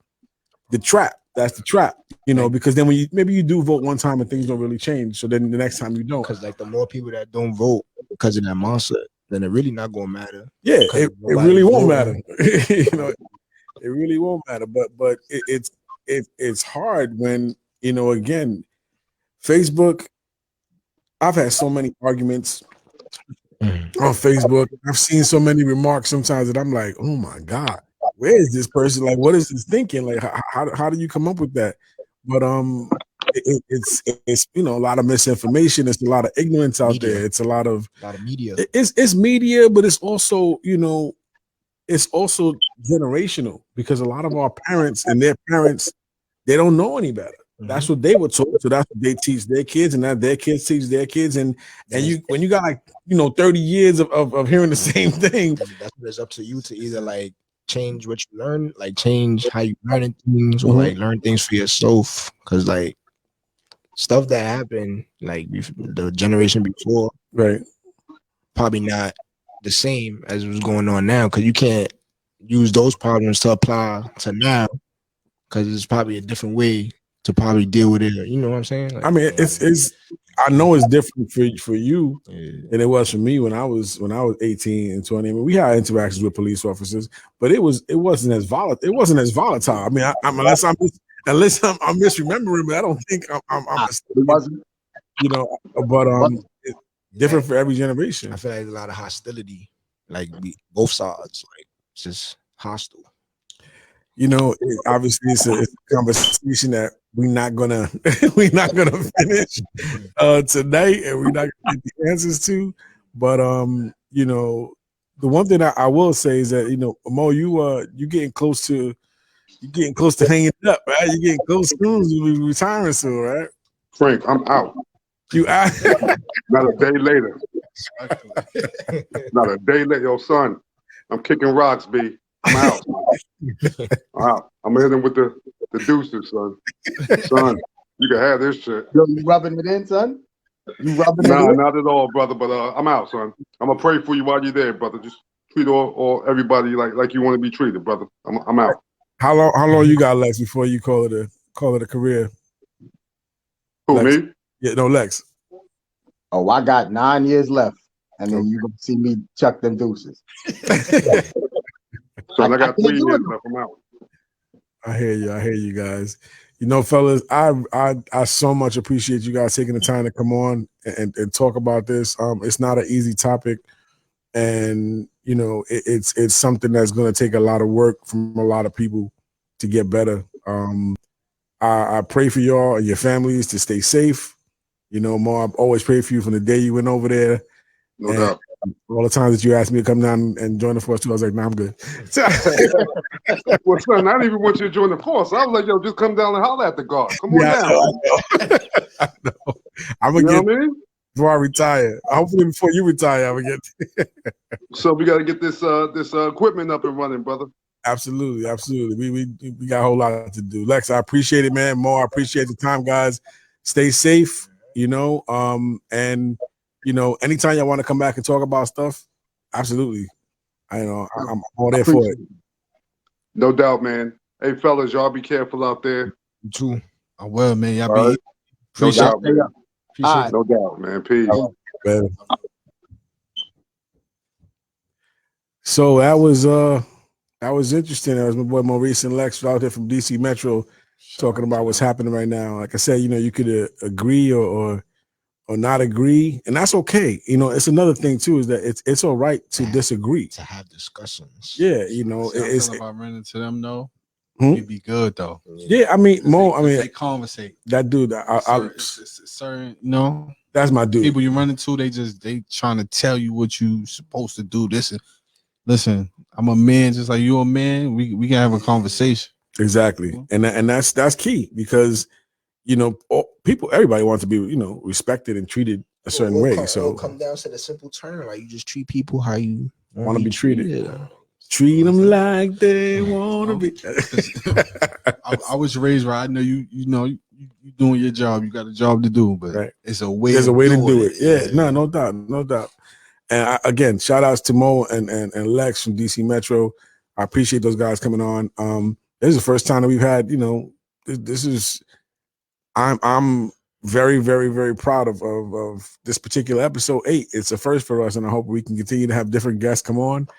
the trap. That's the trap. Because then when maybe you do vote one time and things don't really change. So then the next time you don't. Because like the more people that don't vote because of that monster, then it really not gonna matter. Yeah, it really won't matter. It really won't matter. But it's hard when again, Facebook. I've had so many arguments on Facebook. I've seen so many remarks sometimes that I'm like, oh my God, where is this person? Like, what is this thinking? Like, how do you come up with that? But it's a lot of misinformation. It's a lot of ignorance out there. It's a lot of media. It's media, but it's also it's also generational, because a lot of our parents and their parents, they don't know any better. That's what they were taught. So that's what they teach their kids, and that their kids teach their kids. And when you got like 30 years of hearing the same thing, that's what it's up to you to either like change what you learn, like change how you learn things, or like learn things for yourself. Because like stuff that happened like the generation before, right, probably not the same as what's going on now. Because you can't use those problems to apply to now, because it's probably a different way to probably deal with it. You know what I'm saying? Like, I mean, it's I know it's different for you than it was for me when I was 18 and 20. I mean, we had interactions with police officers, but it wasn't as volatile. It wasn't as volatile. I mean, unless I'm misremembering, but I don't think I'm it wasn't. But it's different for every generation. I feel like there's a lot of hostility, like both sides, like it's just hostile. Obviously it's a conversation that we're not gonna finish tonight, and we're not gonna get the answers to. But the one thing I will say is that Mo, you getting close to hanging it up, right? You're getting close to retiring soon, right? Frank, I'm out. You out? Not a day later. Not a day later. Yo, son, I'm kicking rocks, B. I'm out. I'm gonna hit him with the deuces, son. Son, you can have this shit. Yo, you rubbing it in, son? You rubbing it Nah, in? not at all, brother. But I'm out, son. I'm gonna pray for you while you're there, brother. Just treat all everybody like you want to be treated, brother. I'm out. How long you got left before you call it a career? Who, Lex? me? Yeah, no, Lex. Oh, I got 9 years left, and then you gonna see me chuck them deuces. Son, I got 3 do years it. left. I'm out. I hear you guys. You know, fellas, I so much appreciate you guys taking the time to come on and talk about this. It's not an easy topic, and you know, it's something that's going to take a lot of work from a lot of people to get better. I pray for y'all and your families to stay safe. You know, Mo, I've always prayed for you from the day you went over there. No doubt. All the times that you asked me to come down and join the force too, I was like, "Nah, I'm good." Well, son, I didn't even want you to join the force. I was like, yo, just come down and holler at the guard. Come on Yeah, down. I know. I'm You gonna know get what I mean? before I retire. Hopefully, before you retire, I'm gonna get. So we got to get this equipment up and running, brother. Absolutely. We got a whole lot to do. Lex, I appreciate it, man. Mo, I appreciate the time, guys. Stay safe, you know. And you know, anytime y'all want to come back and talk about stuff, absolutely. I'm all there for it. No doubt, man. Hey, fellas, y'all be careful out there. You too. I will, man. Y'all All be right. No appreciate doubt, man. Appreciate it. No doubt, man. Peace. Man. So that was interesting. That was my boy Maurice and Lex out there from DC Metro talking about what's happening right now. Like I said, you know, you could agree or not agree, and that's okay. You know, it's another thing too is that it's all right to disagree, to have discussions. Yeah, you know, if I ran into them though, Hmm? we'd be good though. Yeah, I mean, Mo, I mean, they conversate. That dude, certain, you know, that's my dude. People you run into, they trying to tell you what you supposed to do. Listen, I'm a man, just like you a man. We can have a conversation. Exactly, and that's key because you know everybody wants to be respected and treated a certain way. So it'll come down to the simple term, like you just treat people how you want to be treated. treated. Treat them like they want to be. I was raised right. I know you doing your job. You got a job to do, but right. It's a way. There's a way to do it. Yeah, no doubt. And again, shout outs to Mo and Lex from DC Metro. I appreciate those guys coming on. This is the first time that we've had. This is. I'm very, very, very proud of this particular episode 8. It's a first for us, and I hope we can continue to have different guests come on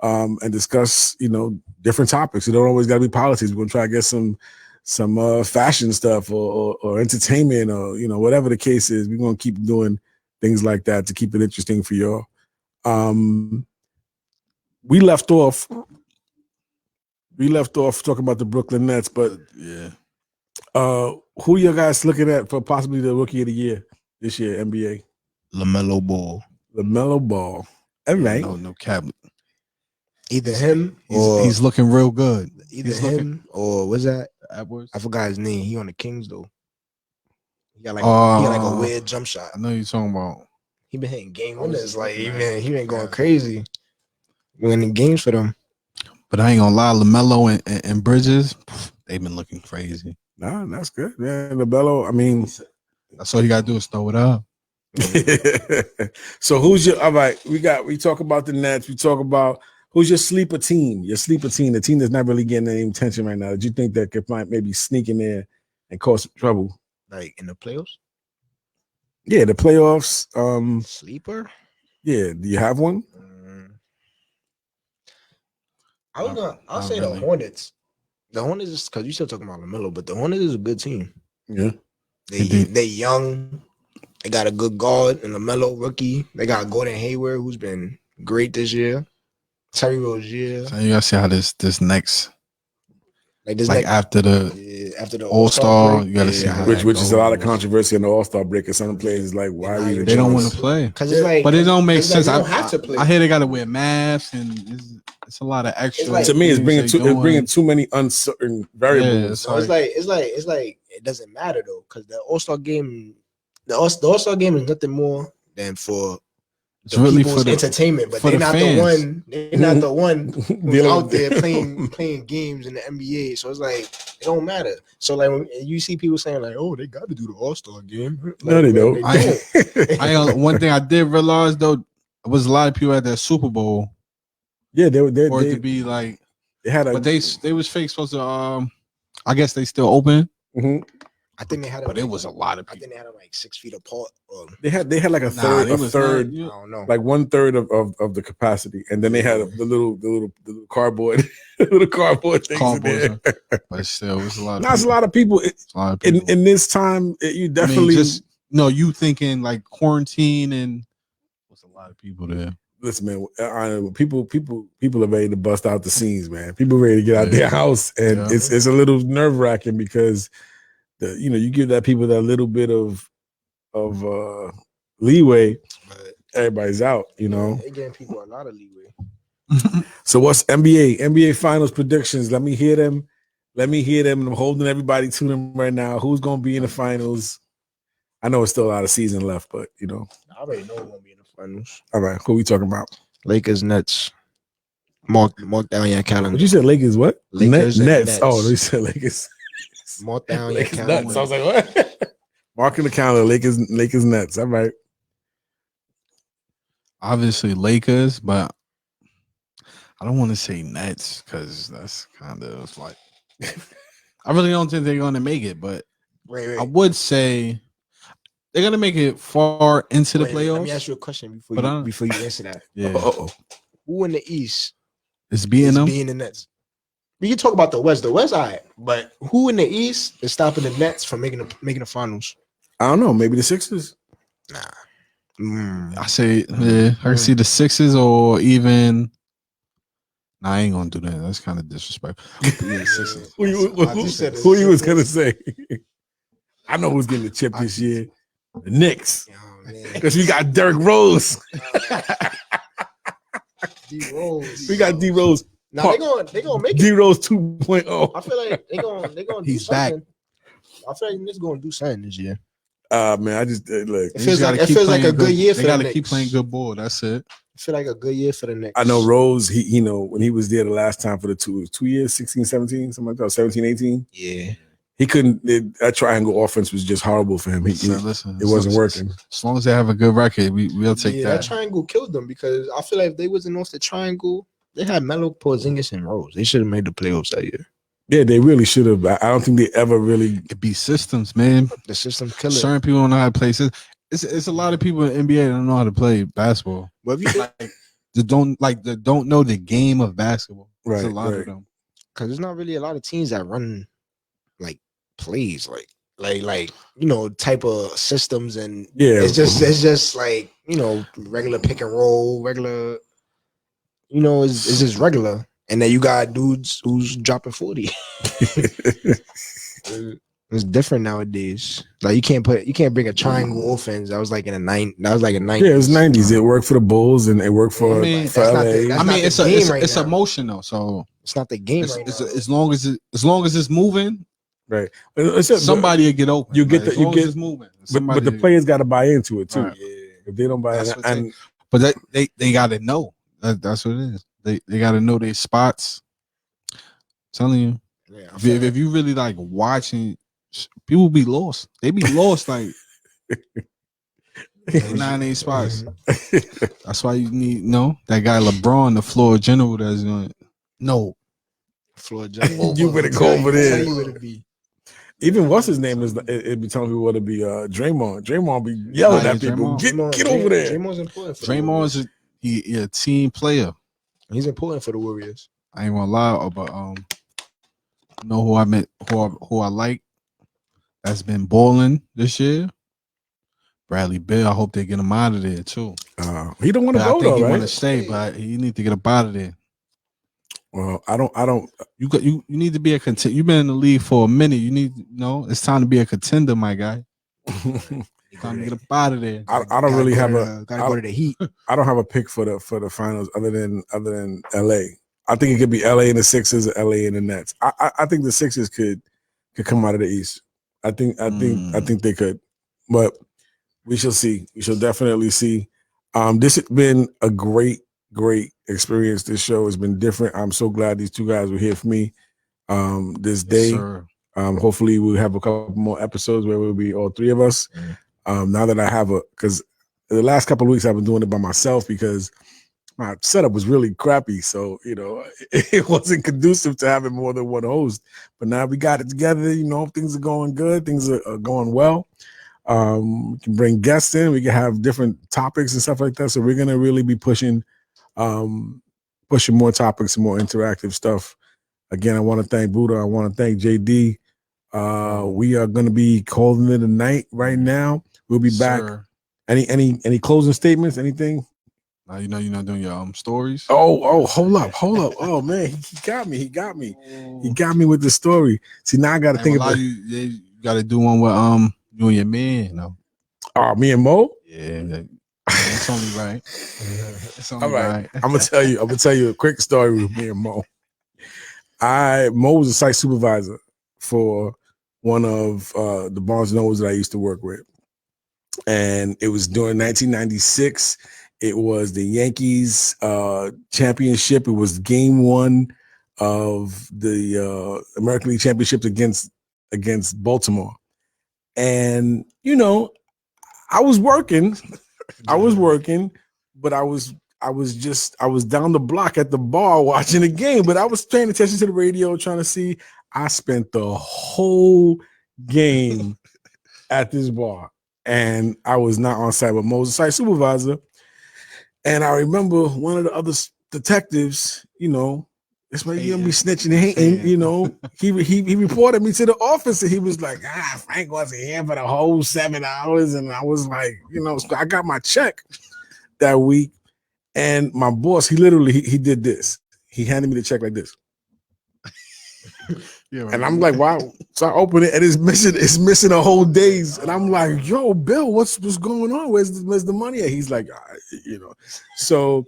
and discuss, different topics. It don't always got to be politics. We're gonna try to get some fashion stuff or entertainment or whatever the case is. We're gonna keep doing things like that to keep it interesting for y'all. We left off talking about the Brooklyn Nets, but yeah. Who you guys looking at for possibly the rookie of the year this year, NBA? LaMelo Ball. LaMelo Ball. All right. No cabinet. Either him or he's looking real good. Either him or what's that? I forgot his name. He on the Kings though. He got like a weird jump shot. I know you're talking about. He been hitting game winners. Like he been going crazy. Winning games for them. But I ain't gonna lie, LaMelo and Bridges, they've been looking crazy. Nah, that's good. Yeah, LaMelo, I mean, that's all you gotta do is throw it up. So who's your all right? We talk about the Nets, we talk about who's your sleeper team, the team that's not really getting any attention right now. Did you think that could maybe sneak in there and cause some trouble? Like in the playoffs? Yeah, the playoffs. Sleeper? Yeah, do you have one? I'll say the Hornets. The Hornets is because you still talking about LaMelo, but the Hornets is a good team. Yeah. They young. They got a good guard and LaMelo rookie. They got Gordon Hayward, who's been great this year. Terry Rozier. So you gotta see how this next after the All-Star break, you gotta see which is a lot of controversy in the All-Star break. And some players like, why are you? They don't want to play because it's like, but it don't make sense. They don't have to play. I hear they gotta wear masks and it's a lot of extra. To me, it's bringing too many uncertain variables. Yeah, it's like it doesn't matter though, because the All-Star game is nothing more than for It's really for the entertainment, but for they're the not fans. the one. They're not the one who's out there Dealing with playing games in the NBA. So it's like it don't matter. So like when you see people saying like, "Oh, they got to do the All-Star game," like, No, they don't. One thing I did realize though was a lot of people at that Super Bowl. Yeah, they for it to be like they had a, but they was fake supposed to I guess they still open. Mhm. I think they had, but it was a lot of people. I think they had them like 6 feet apart. They had like a third, I don't know, like 1/3 of the capacity, and then they had the little cardboard, little cardboard things in there. But still, it was a lot. That's a lot of people. In this time, you definitely you thinking like quarantine and there's a lot of people there. Listen, man, people are ready to bust out the scenes, man. People are ready to get out their house, and it's a little nerve wracking because you give that people that little bit of leeway, everybody's out, They're giving people a lot of leeway. So what's NBA finals predictions? Let me hear them. I'm holding everybody to them right now. Who's gonna be in the finals? I know it's still a lot of season left, but I already know who's gonna be in the finals. All right, who are we talking about? Lakers, Nets. Mark down your calendar. What you said? Lakers what? Lakers Nets. Oh, you said Lakers. Mark down your calendar. Nets. I was like, what? Marking the calendar. Lakers Nets. All right. Obviously Lakers, but I don't want to say Nets because that's kind of like I really don't think they're going to make it, but I would say they're going to make it far into the playoffs. Let me ask you a question before you answer that. Yeah. Who in the East is beating them? Being the Nets. We can talk about the West. The West, all right, but who in the East is stopping the Nets from making the finals? I don't know. Maybe the Sixers. Nah. I say, I can see the Sixers or even. Nah, I ain't gonna do that. That's kind of disrespectful. Who you was gonna say? I know who's getting the chip this year. The Knicks, because we got Derrick Rose. D Rose. We got D Rose. Now they gonna make it. D Rose 2.0. I feel like they gonna He's do back. something. I feel like Knicks gonna do something this year. Man, I just look. It feels like a good year for the Knicks. They gotta keep playing good ball. That's it. I feel like a good year for the Knicks. I know Rose, he when he was there the last time for the 2 years, 16, 17, something like that, 17, 18. Yeah. He couldn't, that triangle offense was just horrible for him. It wasn't working. As long as they have a good record, we'll take that. That triangle killed them because I feel like if they wasn't off the triangle, they had Melo, Porzingis, and Rose. They should have made the playoffs that year. Yeah, they really should have. I don't think they ever really. It be systems, man. The system killer. Certain people don't know how to play. It's a lot of people in NBA that don't know how to play basketball. But if you that don't know the game of basketball. Right, There's a lot of them. Because there's not really a lot of teams that run like plays like type of systems, and it's just like regular pick and roll, regular it's just regular, and then you got dudes who's dropping 40. It's different nowadays. Like you can't bring a triangle offense. That was like in the 90s. That was like in 90s. Yeah, it was 90s. It worked for the Bulls and it worked for LA. It's emotion though. So it's not the game right now. As long as it's moving, right. Somebody will get open. It's moving. But the players got to buy into it too. Right. Yeah. If they don't buy it, but they got to know. That's what it is. They got to know their spots. I'm telling you, if you really like watching. People be lost. They be lost like 9-8 spots. That's why you need that guy LeBron, the floor general. That's going floor general. You better go over there. Even what's his name is it be telling people what to be Draymond. Draymond be yelling at people. Get over there. Draymond's important. Draymond's a team player. He's important for the Warriors. I ain't gonna lie, but who I met, who I like. That's been balling this year. Bradley Beal. I hope they get him out of there too. He don't want to go though, right? He want to stay, but he need to get up out of there. Well, I don't. You need to be a contender. You've been in the league for a minute. You need it's time to be a contender, my guy. Time to get up out of there. I don't really have a. Gotta go to the Heat. I don't have a pick for the finals other than LA. I think it could be LA and the Sixers or LA and the Nets. I think the Sixers could come out of the East. I think they could, but we shall see. We shall definitely see. This has been a great experience. This show has been different. I'm so glad these two guys were here for me this day. Sir. Hopefully we'll have a couple more episodes where we'll be all three of us. Now that I have because the last couple of weeks I've been doing it by myself because my setup was really crappy. So, it wasn't conducive to having more than one host. But now we got it together. Things are going good. Things are going well. We can bring guests in. We can have different topics and stuff like that. So we're going to really be pushing more topics and more interactive stuff. Again, I want to thank Buddha. I want to thank JD. We are going to be calling it a night right now. We'll be back. Any closing statements? Anything? You're not doing your stories. Oh, hold up. Oh man, he got me. He got me with the story. See, now I got to think about. You got to do one with you and your man. Me and Mo. Yeah, it's only right. It's only all right. right. I'm gonna tell you a quick story with me and Mo. Mo was a site supervisor for one of the Barnes & Nobles that I used to work with, and it was during 1996. It was the Yankees championship. It was game 1 of the American League Championships against Baltimore. And, I was working. But I was down the block at the bar watching the game, but I was paying attention to the radio, trying to see. I spent the whole game at this bar, and I was not on site, but Mo was a site supervisor. And I remember one of the other detectives, that's why you're gonna be snitching and hating, he reported me to the office and he was like, Frank wasn't here for the whole 7 hours. And I was like, so I got my check that week. And my boss, he literally he did this. He handed me the check like this. Yeah, right. And I'm like, wow. So I open it and it's missing a whole day's. And I'm like, yo, Bill, what's going on? Where's the money at? He's like, So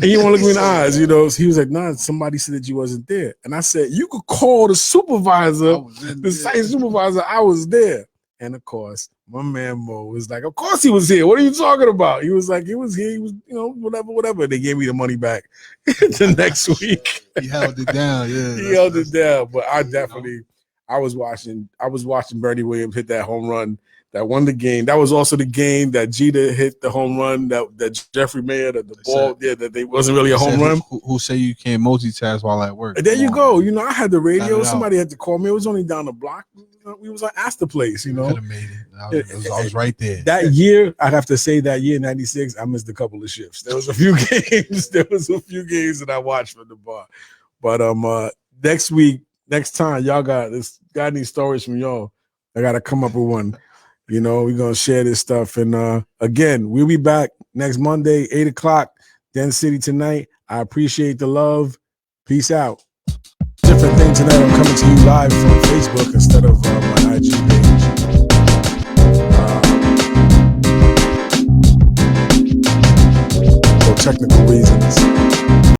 he won't look me in the eyes, So he was like, nah, somebody said that you wasn't there. And I said, you could call the supervisor, the site supervisor. I was there. And of course, my man Mo was like, of course he was here. What are you talking about? He was like, he was here. He was, whatever. They gave me the money back the next week. He held it down. Yeah, he held it down. But I was watching Bernie Williams hit that home run that won the game. That was also the game that Jeter hit the home run that Jeffrey Mayer, the ball, that they wasn't really a home run. Who say you can't multitask while at work? There you go. I had the radio. Somebody had to call me. It was only down the block. We was like Astor Place, Could have made it. I was right there. That year, I'd have to say that year, 96, I missed a couple of shifts. There was a few games. That I watched from the bar. But next time, y'all got any stories from y'all, I gotta come up with one. We're gonna share this stuff. And again, we'll be back next Monday, 8:00, D.E N City tonight. I appreciate the love. Peace out. Different thing tonight. I'm coming to you live from Facebook instead of my IG page.